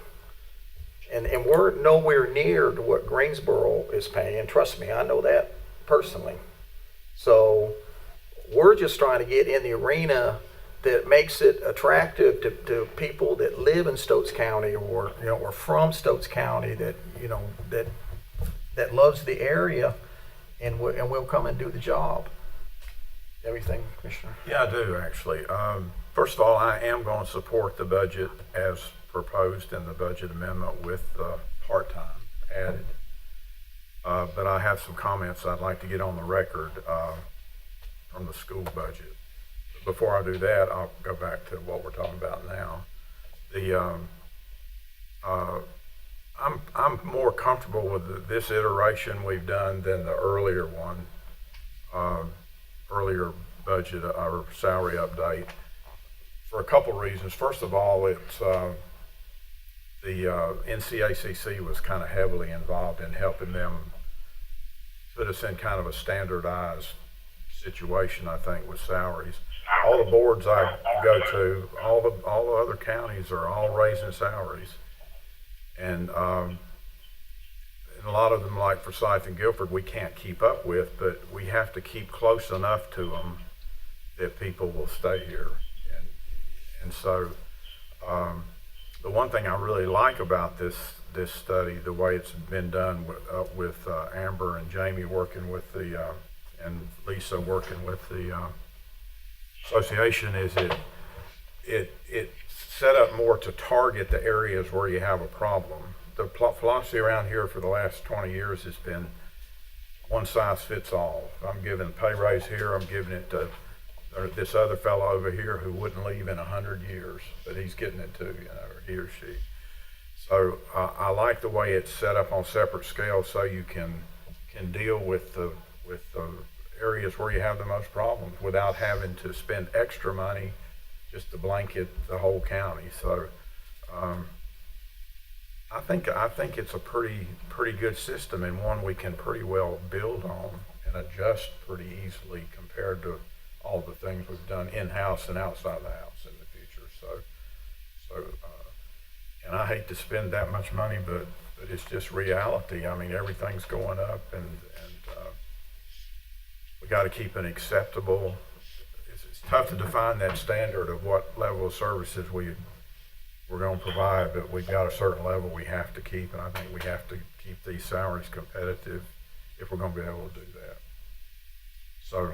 And we're nowhere near to what Greensboro is paying. Trust me, I know that personally. So we're just trying to get in the arena that makes it attractive to people that live in Stokes County or from Stokes County that that loves the area and will come and do the job. Everything, Commissioner? Yeah, I do actually. First of all, I am going to support the budget as proposed in the budget amendment with part-time added. But I have some comments I'd like to get on the record from the school budget. Before I do that, I'll go back to what we're talking about now. I'm more comfortable with this iteration we've done than the earlier one, earlier budget or salary update, for a couple reasons. First of all, it's the NCACC was kind of heavily involved in helping them put us in kind of a standardized situation, I think, with salaries. All the boards I go to, all the other counties are all raising salaries. And a lot of them, like Forsyth and Guilford, we can't keep up with, but we have to keep close enough to them that people will stay here. And so the one thing I really like about this study, the way it's been done with Amber and Jamie working with and Lisa working with the association, is it set up more to target the areas where you have a problem. The philosophy around here for the last 20 years has been one size fits all. If I'm giving a pay raise here, I'm giving it to this other fellow over here who wouldn't leave in 100 years, but he's getting it too, or he or she. So I like the way it's set up on separate scales, so you can deal with the areas where you have the most problems without having to spend extra money just to blanket the whole county. So I think it's a pretty good system, and one we can pretty well build on and adjust pretty easily compared to all the things we've done in-house and outside the house in the future. And I hate to spend that much money, but it's just reality. I mean, everything's going up, and we got to keep an acceptable. It's tough to define that standard of what level of services we're going to provide, but we've got a certain level we have to keep, and I think we have to keep these salaries competitive if we're going to be able to do that. So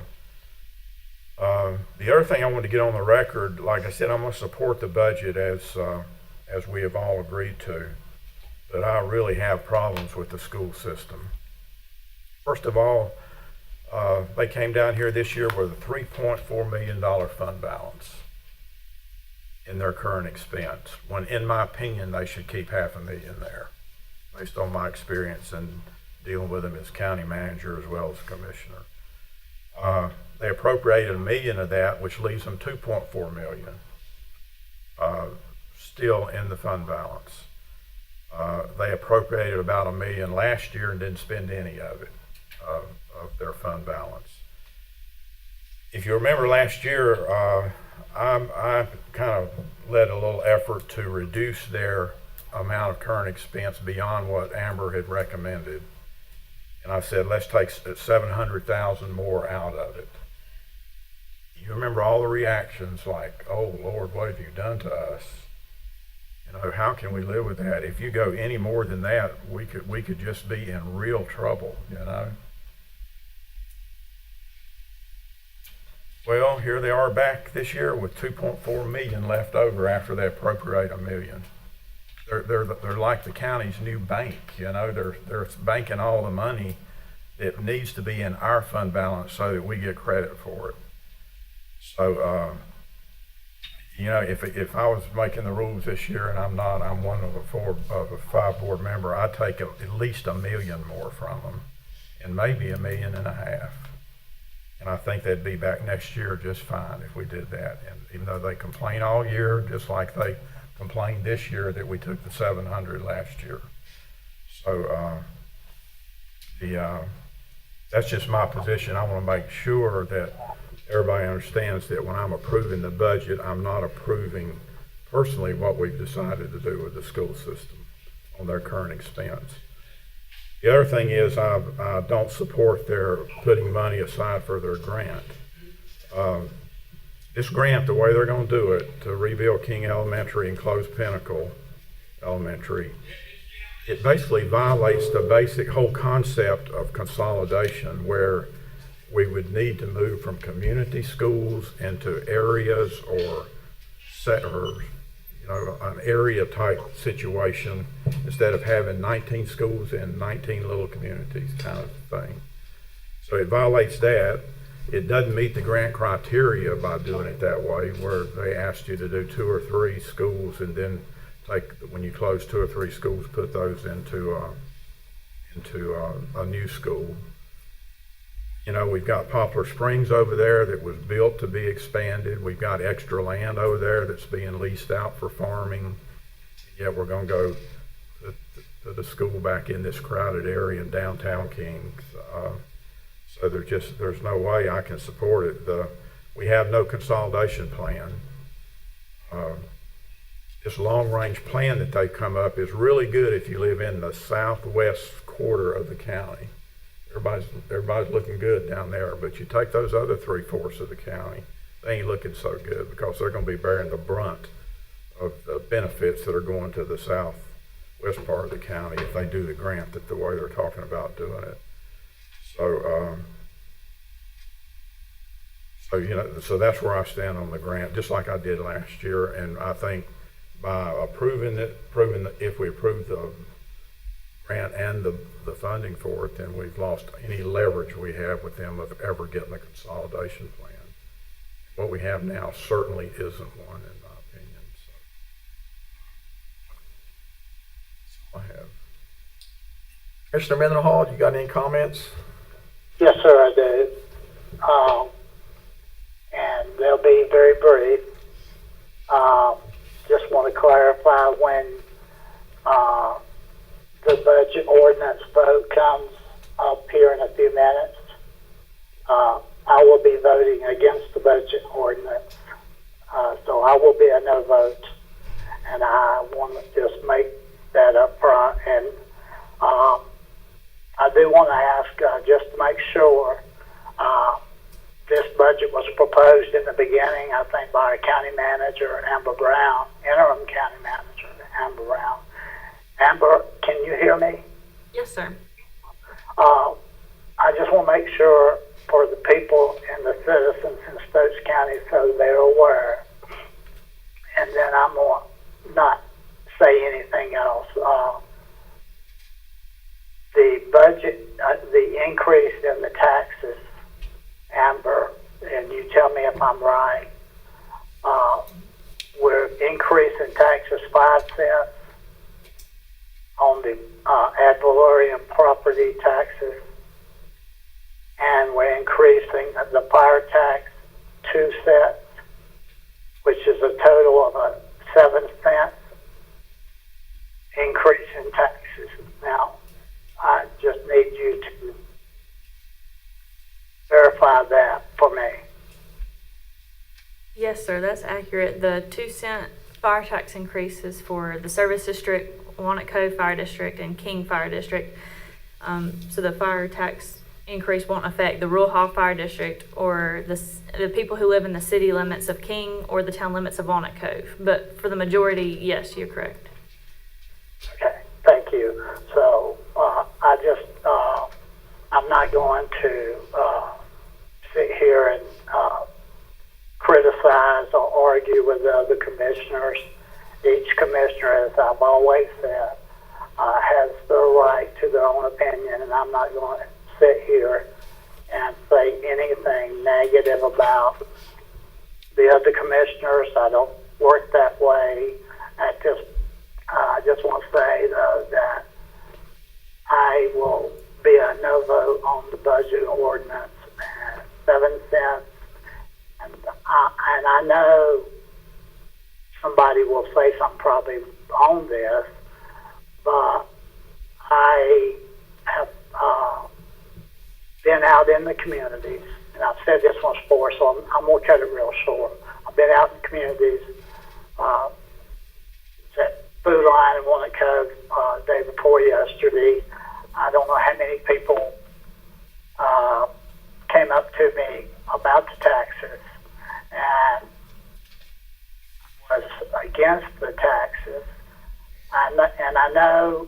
the other thing I want to get on the record, like I said, I'm going to support the budget as we have all agreed to, but I really have problems with the school system. First of all, they came down here this year with a $3.4 million fund balance in their current expense, when in my opinion they should keep $500,000 there, based on my experience in dealing with them as county manager as well as commissioner. They appropriated $1 million of that, which leaves them $2.4 million still in the fund balance. They appropriated about $1 million last year and didn't spend any of it, of their fund balance. If you remember last year, I kind of led a little effort to reduce their amount of current expense beyond what Amber had recommended. And I said, let's take $700,000 more out of it. You remember all the reactions like, oh Lord, what have you done to us? You know, how can we live with that? If you go any more than that, we could just be in real trouble, you know? Well, here they are back this year with $2.4 million left over after they appropriate $1 million. They're like the county's new bank, you know. They're banking all the money that needs to be in our fund balance so that we get credit for it. So, you know, if I was making the rules this year, and I'm not, I'm one of a 5 board member, I'd take at least $1 million more from them, and maybe $1.5 million. And I think they'd be back next year just fine if we did that. And even though they complain all year, just like they complained this year that we took the $700 last year. So that's just my position. I want to make sure that everybody understands that when I'm approving the budget, I'm not approving personally what we've decided to do with the school system on their current expense. The other thing is I don't support their putting money aside for their grant. This grant, the way they're going to do it, to rebuild King Elementary and close Pinnacle Elementary, it basically violates the basic whole concept of consolidation, where we would need to move from community schools into areas or an area type situation instead of having 19 schools in 19 little communities kind of thing. So it violates that. It doesn't meet the grant criteria by doing it that way, where they asked you to do 2 or 3 schools and then when you close 2 or 3 schools, put those into a new school. We've got Poplar Springs over there that was built to be expanded. We've got extra land over there that's being leased out for farming. Yet we're going to go to the school back in this crowded area in downtown Kings. So there's no way I can support it. We have no consolidation plan. This long-range plan that they've come up is really good if you live in the southwest quarter of the county. Everybody's looking good down there, but you take those other 3/4 of the county, they ain't looking so good because they're going to be bearing the brunt of the benefits that are going to the southwest part of the county if they do the grant the way they're talking about doing it. So that's where I stand on the grant, just like I did last year. And I think by proving that if we approve the grant and the funding for it, then we've lost any leverage we have with them of ever getting a consolidation plan. What we have now certainly isn't one, in my opinion. So that's all I have. Commissioner Mendenhall, you got any comments? Yes, sir, I do. And they'll be very brief. Just want to clarify when the budget ordinance vote comes up here in a few minutes, I will be voting against the budget ordinance. So I will be a no vote. And I want to just make that up front. And I do want to ask, just to make sure, this budget was proposed in the beginning, I think, by our county manager, Amber Brown, interim county manager, Amber Brown. Amber, can you hear me? Yes, sir. I just want to make sure for the people and the citizens in Stokes County so they're aware. And then I'm going to not say anything else. The budget, the increase in the taxes, Amber, and you tell me if I'm right, we're increasing taxes 5 cents on the ad valorem property taxes, and we're increasing the fire tax 2 cents, which is a total of 7 cents increase in taxes. Now, I just need you to verify that for me. Yes, sir, that's accurate. The 2-cent fire tax increases for the Service District, Walnut Cove Fire District, and King Fire District. So the fire tax increase won't affect the Rural Hall Fire District or the people who live in the city limits of King or the town limits of Walnut Cove. But for the majority, yes, you're correct. Okay, thank you. So I'm not going to sit here and criticize or argue with the other commissioners. Each commissioner, as I've always said, has the right to their own opinion, and I'm not going to sit here and say anything negative about the other commissioners. I don't work that way. I just want to say, though, that I will be a no vote on the budget ordinance at 7 cents. And I know somebody will say something probably on this, but I have been out in the communities, and I've said this once before, so I'm going to cut it real short. I've been out in communities, at Food Line in Walnut Cove day before yesterday. I don't know how many people came up to me about the taxes and was against the taxes. And I know,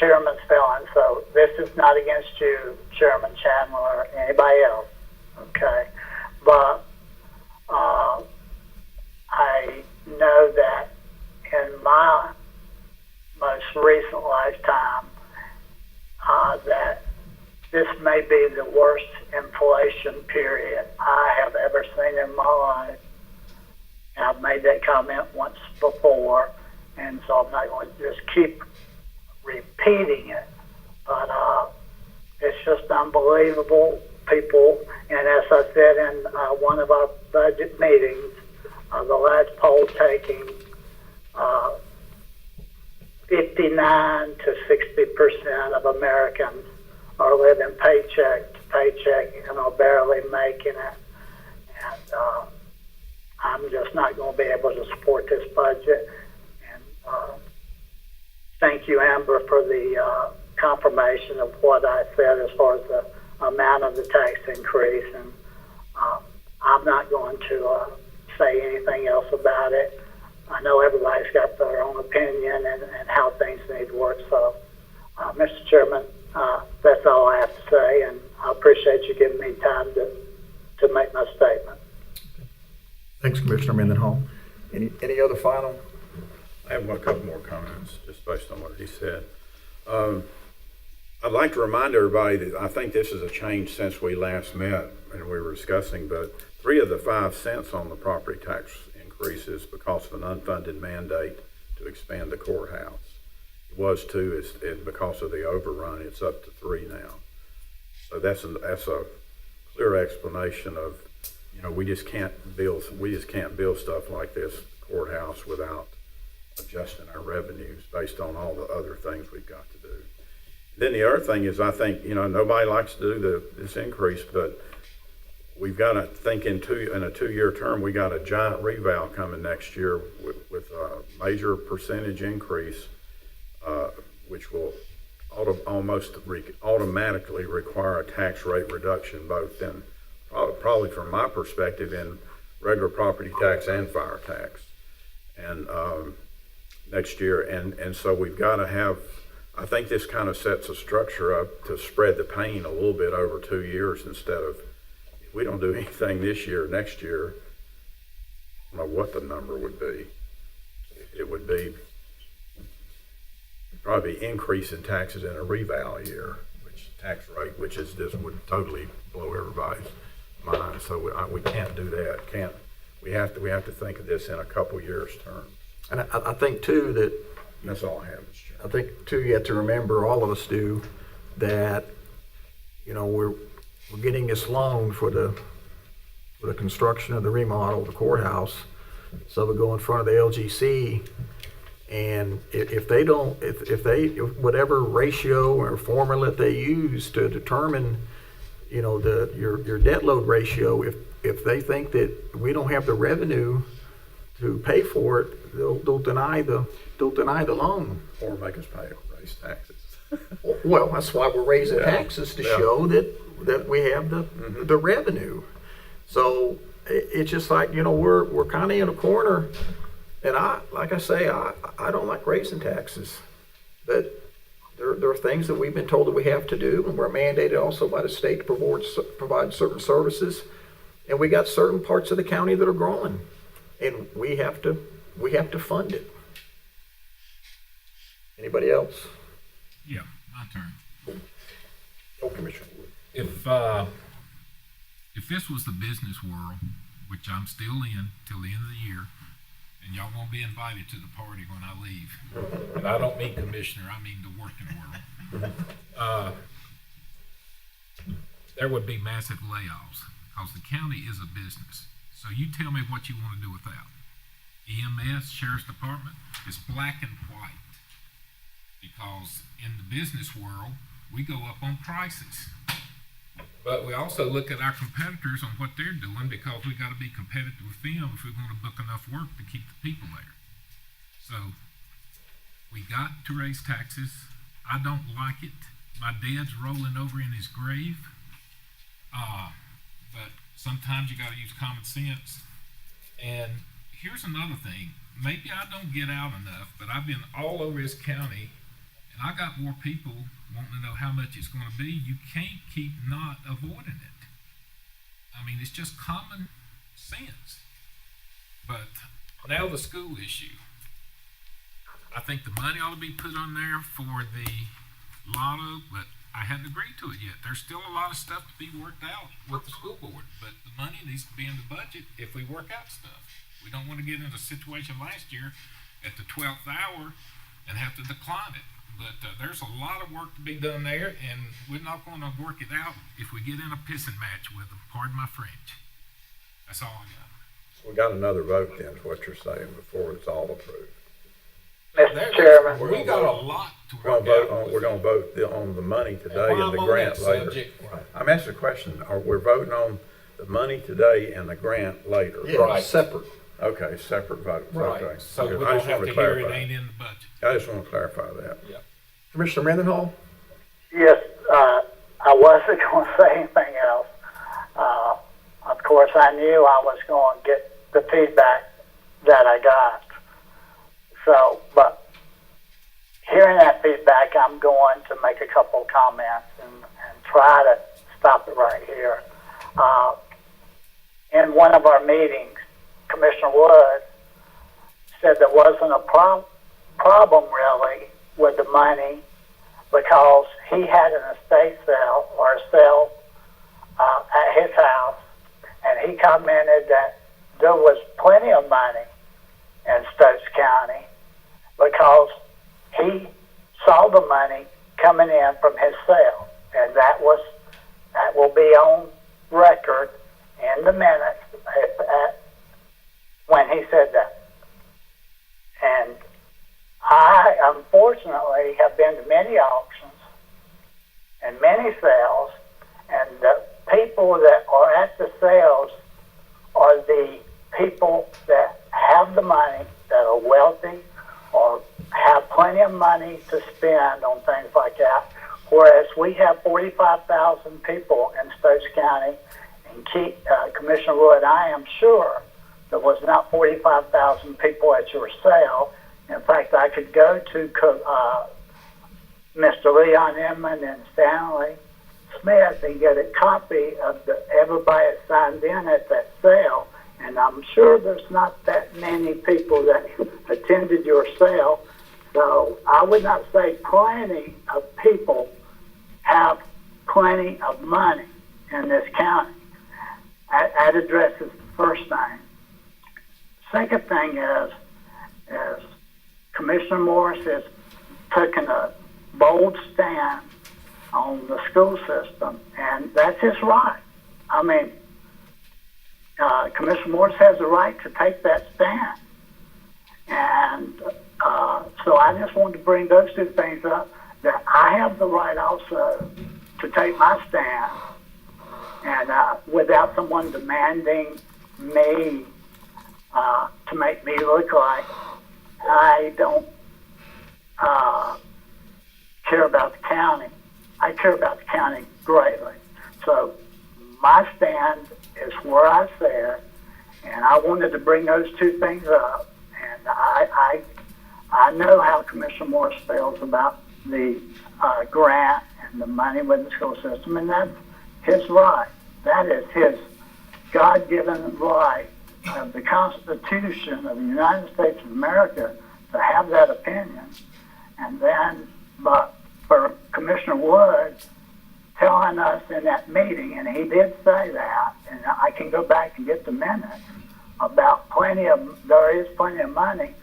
chairman's feeling. So this is not against you, Chairman Chandler, or anybody else. Okay, but I know that in my most recent lifetime, that this may be the worst inflation period I have ever seen in my life. And I've made that comment once before, and so I'm not going to just keep repeating it. But it's just unbelievable. People, and as I said in one of our budget meetings, the last poll taking 59 to 60% of Americans are living paycheck to paycheck and are barely making it. And I'm just not going to be able to support this budget. And thank you, Amber, for the confirmation of what I said as far as the amount of the tax increase. And I'm not going to say anything else about it. I know everybody's got their own opinion and how things need to work. So, Mr. Chairman, that's all I have to say, and I appreciate you giving me time to make my statement. Thanks, Commissioner Mendenhall. Any other final? I have a couple more comments, just based on what he said. I'd like to remind everybody that I think this is a change since we last met and we were discussing, but 3 of the 5 cents on the property tax increases because of an unfunded mandate to expand the courthouse. It was 2, it's because of the overrun, it's up to 3 now. So that's a clear explanation of, we just can't build stuff like this courthouse without adjusting our revenues based on all the other things we've got to do. Then the other thing is, I think, nobody likes to do this increase, but we've got to think in a 2-year term, we got a giant reval coming next year with a major percentage increase, which will almost automatically require a tax rate reduction, both in, probably from my perspective, in regular property tax and fire tax. And next year, and so we've got to have, I think this kind of sets a structure up to spread the pain a little bit over 2 years instead of, if we don't do anything this year, next year, I don't know what the number would be. It would be probably increase in taxes in a reval year, which is just would totally blow everybody's mind. So we can't do that. We have to think of this in a couple years term. And I think too that that's all I have, Mr. Chairman. I think too you have to remember, all of us do, that we're getting this loan for the construction of the remodel of the courthouse. So we go in front of the LGC, and if whatever ratio or formula they use to determine your debt load ratio, if they think that we don't have the revenue to pay for it, they'll deny the loan. Or make us raise taxes. Well, that's why we're raising taxes, to show that we have the revenue. So it's just like, we're kind of in a corner, and I don't like raising taxes, but there are things that we've been told that we have to do, and we're mandated also by the state to provide certain services, and we got certain parts of the county that are growing, and we have to fund it. Anybody else? Yeah, my turn. Oh, Commissioner Wood. If this was the business world, which I'm still in till the end of the year, and y'all won't be invited to the party when I leave. And I don't mean commissioner, I mean the working world. There would be massive layoffs because the county is a business. So you tell me what you want to do with that. EMS, Sheriff's Department, is black and white. Because in the business world, we go up on prices. But we also look at our competitors on what they're doing, because we got to be competitive with them if we want to book enough work to keep the people there. So we got to raise taxes. I don't like it. My dad's rolling over in his grave. But sometimes you got to use common sense. And here's another thing. Maybe I don't get out enough, but I've been all over this county, and I got more people wanting to know how much it's gonna be. You can't keep not avoiding it. I mean, it's just common sense. But now the school issue. I think the money ought to be put on there for the lotto, but I hadn't agreed to it yet. There's still a lot of stuff to be worked out with the school board, but the money needs to be in the budget if we work out stuff. We don't want to get into a situation last year at the 12th hour and have to decline it. But there's a lot of work to be done there, and we're not going to work it out if we get in a pissing match with them. Pardon my French. That's all I got. So we got another vote then, is what you're saying, before it's all approved. Mr. Chairman. We got a lot to We're work gonna vote out. on, we're gonna vote on the money today While and the I'm on grant that later. subject, I'm asking a question, we're voting on the money today and the grant later? Yeah, separate. Okay, separate votes, okay. Right, so we Good. I don't just have wanted to hear it clarify. ain't in the budget. I just want to clarify that. Yeah. Commissioner Mendenhall? Yes, I wasn't going to say anything else. Of course, I knew I was going to get the feedback that I got. So, but hearing that feedback, I'm going to make a couple of comments and try to stop it right here. In one of our meetings, Commissioner Wood said there wasn't a problem really with the money because he had an estate sale or a sale at his house, and he commented that there was plenty of money in Stokes County because he saw the money coming in from his sale, and that will be on record in the minutes when he said that. And I, unfortunately, have been to many auctions and many sales, and the people that are at the sales are the people that have the money, that are wealthy, or have plenty of money to spend on things like that. Whereas we have 45,000 people in Stokes County, and Commissioner Wood, I am sure there was not 45,000 people at your sale. In fact, I could go to Mr. Leon Inman and Stanley Smith and get a copy of everybody that signed in at that sale, and I'm sure there's not that many people that attended your sale. So I would not say plenty of people have plenty of money in this county. That addresses the first thing. Second thing is Commissioner Morris has taken a bold stand on the school system, and that's his right. I mean, Commissioner Morris has the right to take that stand. And so I just wanted to bring those two things up, that I have the right also to take my stand, and without someone demanding me to make me look like I don't care about the county. I care about the county greatly. So my stand is where I said, and I wanted to bring those two things up. And I know how Commissioner Morris feels about the grant and the money with the school system, and that's his right. That is his God-given right of the Constitution of the United States of America to have that opinion. And then, but for Commissioner Wood telling us in that meeting, and he did say that, and I can go back and get the minutes about there is plenty of money.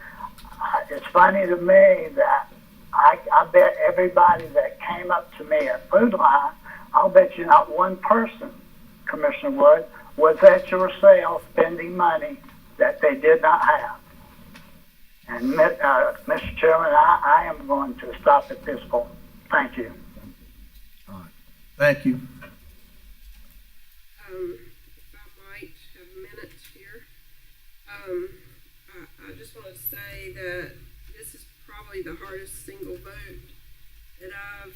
It's funny to me that I bet everybody that came up to me at Food Line, I'll bet you not one person, Commissioner Wood, was at your sale spending money that they did not have. And Mr. Chairman, I am going to stop at this point. Thank you. All right. Thank you. If I might have minutes here. I just want to say that this is probably the hardest single vote that I've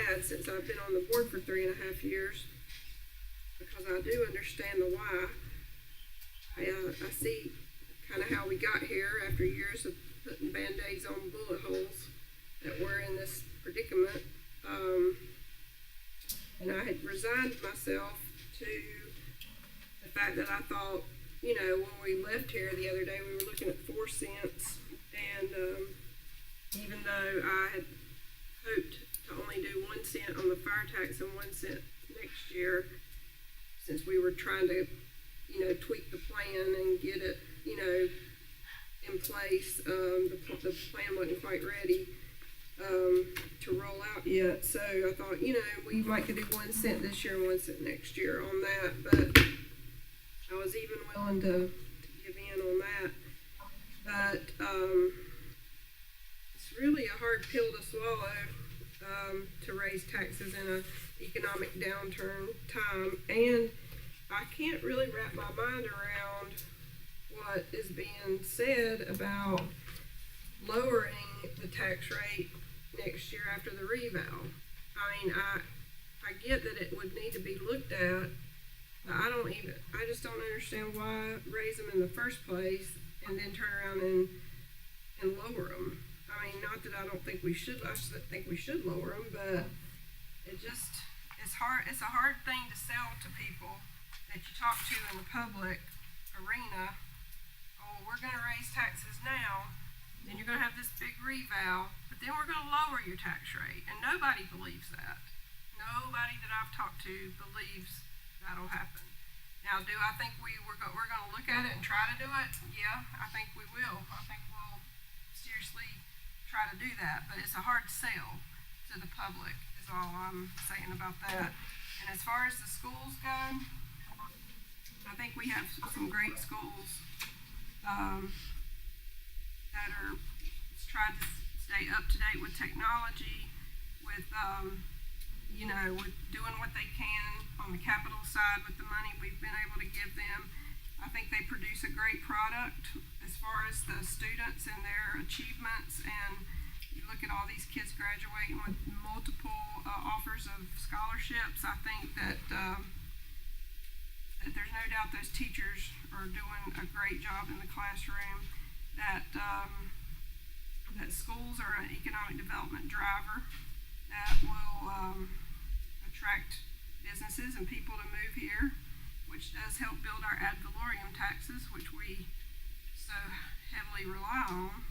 had since I've been on the board for 3.5 years, because I do understand the why. I see kind of how we got here after years of putting Band-Aids on bullet holes, that we're in this predicament. And I had resigned myself to the fact that I thought, you know, when we left here the other day, we were looking at 4 cents, and even though I had hoped to only do 1 cent on the fire tax and 1 cent next year, since we were trying to, you know, tweak the plan and get it, you know, in place, the plan wasn't quite ready to roll out yet. So I thought, you know, we might could do 1 cent this year and 1 cent next year on that, but I was even willing to give in on that. But it's really a hard pill to swallow, to raise taxes in an economic downturn time. And I can't really wrap my mind around what is being said about lowering the tax rate next year after the revow. I mean, I get that it would need to be looked at, but I just don't understand why raise them in the first place and then turn around and lower them. I mean, not that I don't think we should, I think we should lower them, but it's hard, it's a hard thing to sell to people that you talk to in the public arena. Oh, we're gonna raise taxes now, then you're gonna have this big revow, but then we're gonna lower your tax rate, and nobody believes that. Nobody that I've talked to believes that'll happen. Now, do I think we're gonna look at it and try to do it? Yeah, I think we will. I think we'll seriously try to do that, but it's a hard sell to the public, is all I'm saying about that. And as far as the schools go, I think we have some great schools that are trying to stay up to date with technology, with you know, with doing what they can on the capital side with the money we've been able to give them. I think they produce a great product as far as the students and their achievements, and you look at all these kids graduating with multiple offers of scholarships. I think that that there's no doubt those teachers are doing a great job in the classroom, that that schools are an economic development driver that will attract businesses and people to move here, which does help build our ad valorem taxes, which we so heavily rely on.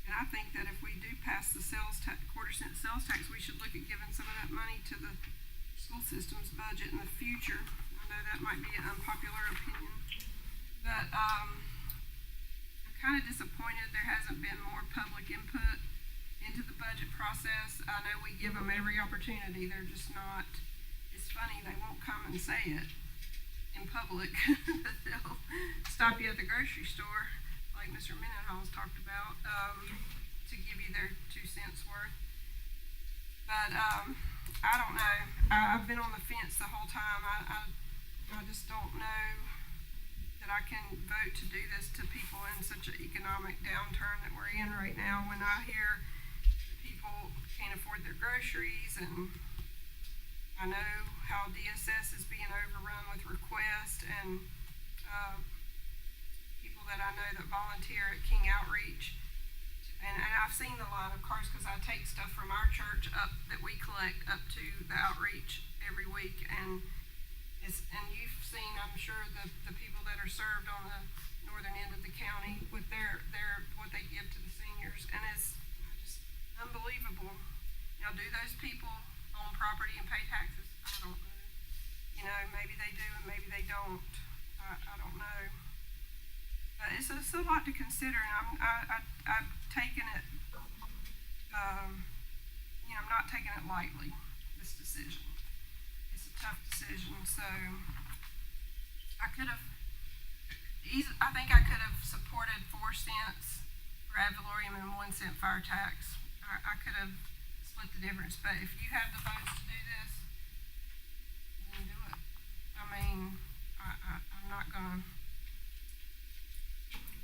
And I think that if we do pass the quarter-cent sales tax, we should look at giving some of that money to the school system's budget in the future. I know that might be an unpopular opinion, but I'm kind of disappointed there hasn't been more public input into the budget process. I know we give them every opportunity. They're just not, it's funny, they won't come and say it in public, but they'll stop you at the grocery store, like Mr. Mendenhall's talked about, to give you their 2 cents worth. But I don't know. I've been on the fence the whole time. I just don't know that I can vote to do this to people in such an economic downturn that we're in right now. When I hear that people can't afford their groceries, and I know how DSS is being overrun with requests, and people that I know that volunteer at King Outreach, and I've seen the line of cars because I take stuff from our church up that we collect up to the outreach every week, and you've seen, I'm sure, the people that are served on the northern end of the county with their what they give to the seniors, and it's just unbelievable. Now, do those people own property and pay taxes? I don't know. You know, maybe they do and maybe they don't. I don't know. But it's a lot to consider, and I've taken it. You know, I'm not taking it lightly. This decision. It's a tough decision. So I think I could have supported 4 cents for ad valorem and 1 cent fire tax. I could have split the difference. But if you have the votes to do this, then do it. I mean, I'm not gonna.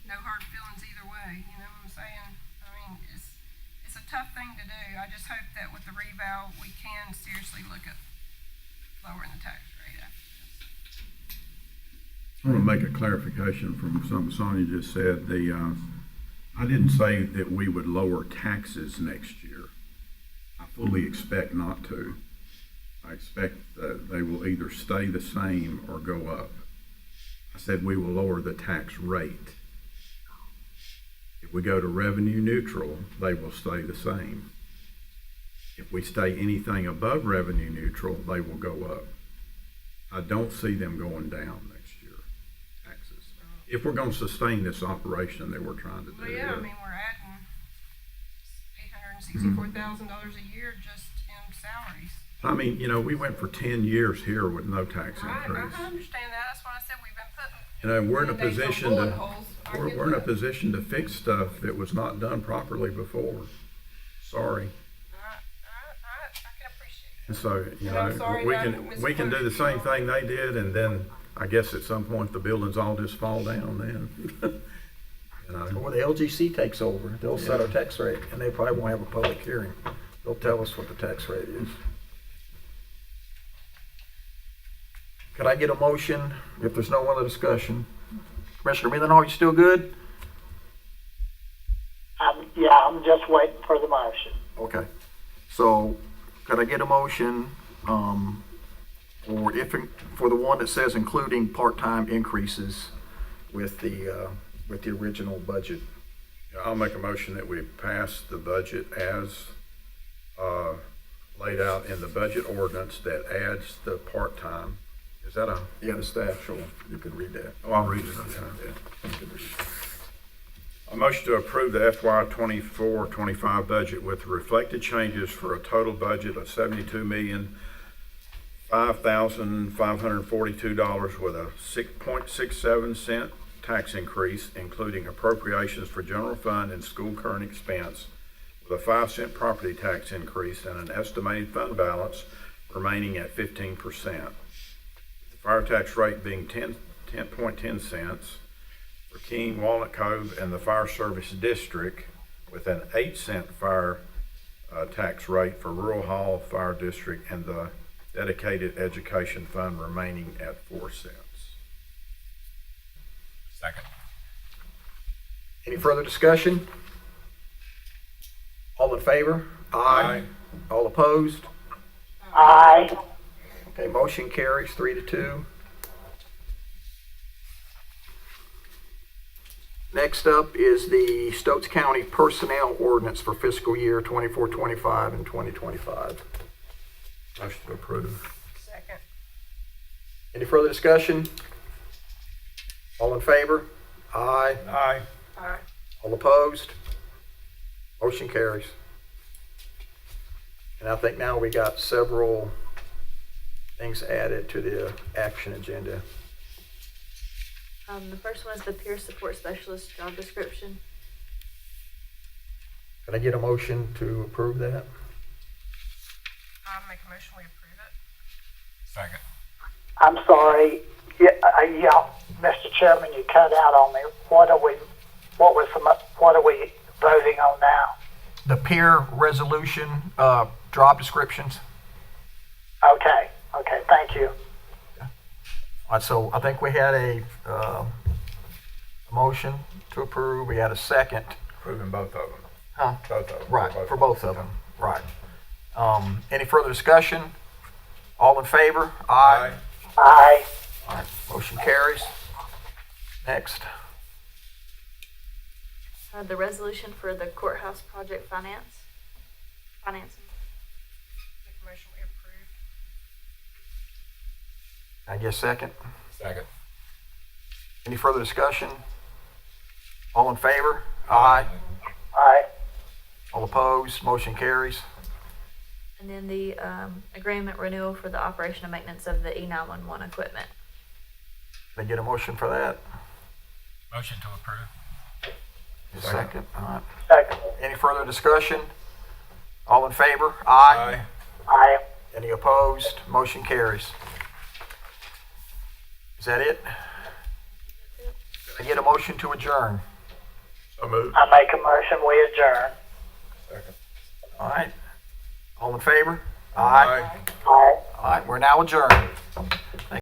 No hard feelings either way, you know what I'm saying? I mean, it's a tough thing to do. I just hope that with the revow, we can seriously look at lowering the tax rate after this. I want to make a clarification from something Sonia just said. I didn't say that we would lower taxes next year. I fully expect not to. I expect that they will either stay the same or go up. I said we will lower the tax rate. If we go to revenue neutral, they will stay the same. If we stay anything above revenue neutral, they will go up. I don't see them going down next year, taxes. If we're going to sustain this operation that we're trying to do. Well, yeah, I mean, we're adding $864,000 a year just in salaries. I mean, you know, we went for 10 years here with no tax Right, increase. I understand that. That's why I said we've been putting. You know, we're in a Band-Aids on position bullet to, holes. I get we're in a that. position to fix stuff that was not done properly before. Sorry. I can appreciate And so, you And I'm sorry know, that we can do the same thing they did, and then I guess at some point the buildings all just fall down then. You know, When the LGC takes over, they'll set our tax rate, and they probably won't have a public hearing. They'll tell us what the tax rate is. Could I get a motion, if there's no other discussion? Commissioner Mendenhall, you still good? I'm just waiting for the motion. Okay. So, could I get a motion, for the one that says including part-time increases with the original budget? I'll make a motion that we pass the budget as laid out in the budget ordinance that adds the part-time. Is that a? Yeah, the staff, sure, you can read that. Oh, I'll read it. Okay. A motion to approve the FY 24-25 budget with reflected changes for a total budget of $72,005,542 with a 6.67 cent tax increase, including appropriations for general fund and school current expense, with a 5 cent property tax increase and an estimated fund balance remaining at 15%. The fire tax rate being 10.10 cents for King, Walnut Cove, and the Fire Service District, with an 8 cent fire tax rate for Rural Hall Fire District, and the dedicated education fund remaining at 4 cents. Second. Any further discussion? All in favor? Aye. All opposed? Aye. Okay, motion carries 3-2. Next up is the Stokes County Personnel Ordinance for fiscal year 24-25 and 2025. Motion to approve. Second. Any further discussion? All in favor? Aye. Aye. Aye. All opposed? Motion carries. And I think now we got several things added to the action agenda. The first one is the peer support specialist job description. Can I get a motion to approve that? I'll make a motion, we approve it. Second. I'm sorry. Yeah, Mr. Chairman, you cut out on me. What are we voting on now? The peer resolution, job descriptions. Okay, thank you. All right, so I think we had a motion to approve. We had a second. Approving both of them. Huh? Both of them. Right, for both of them, right. Any further discussion? All in favor? Aye. Aye. All right, motion carries. Next. The resolution for the courthouse project financing. Make a motion, we approve. I guess second. Second. Any further discussion? All in favor? Aye. Aye. All opposed? Motion carries. And then the agreement renewal for the operation and maintenance of the E911 equipment. Can I get a motion for that? Motion to approve. Second. All right. Second. Any further discussion? All in favor? Aye. Aye. Any opposed? Motion carries. Is that it? Can I get a motion to adjourn? So moved. I make a motion, we adjourn. Second. All right. All in favor? Aye. Aye. All right, we're now adjourned.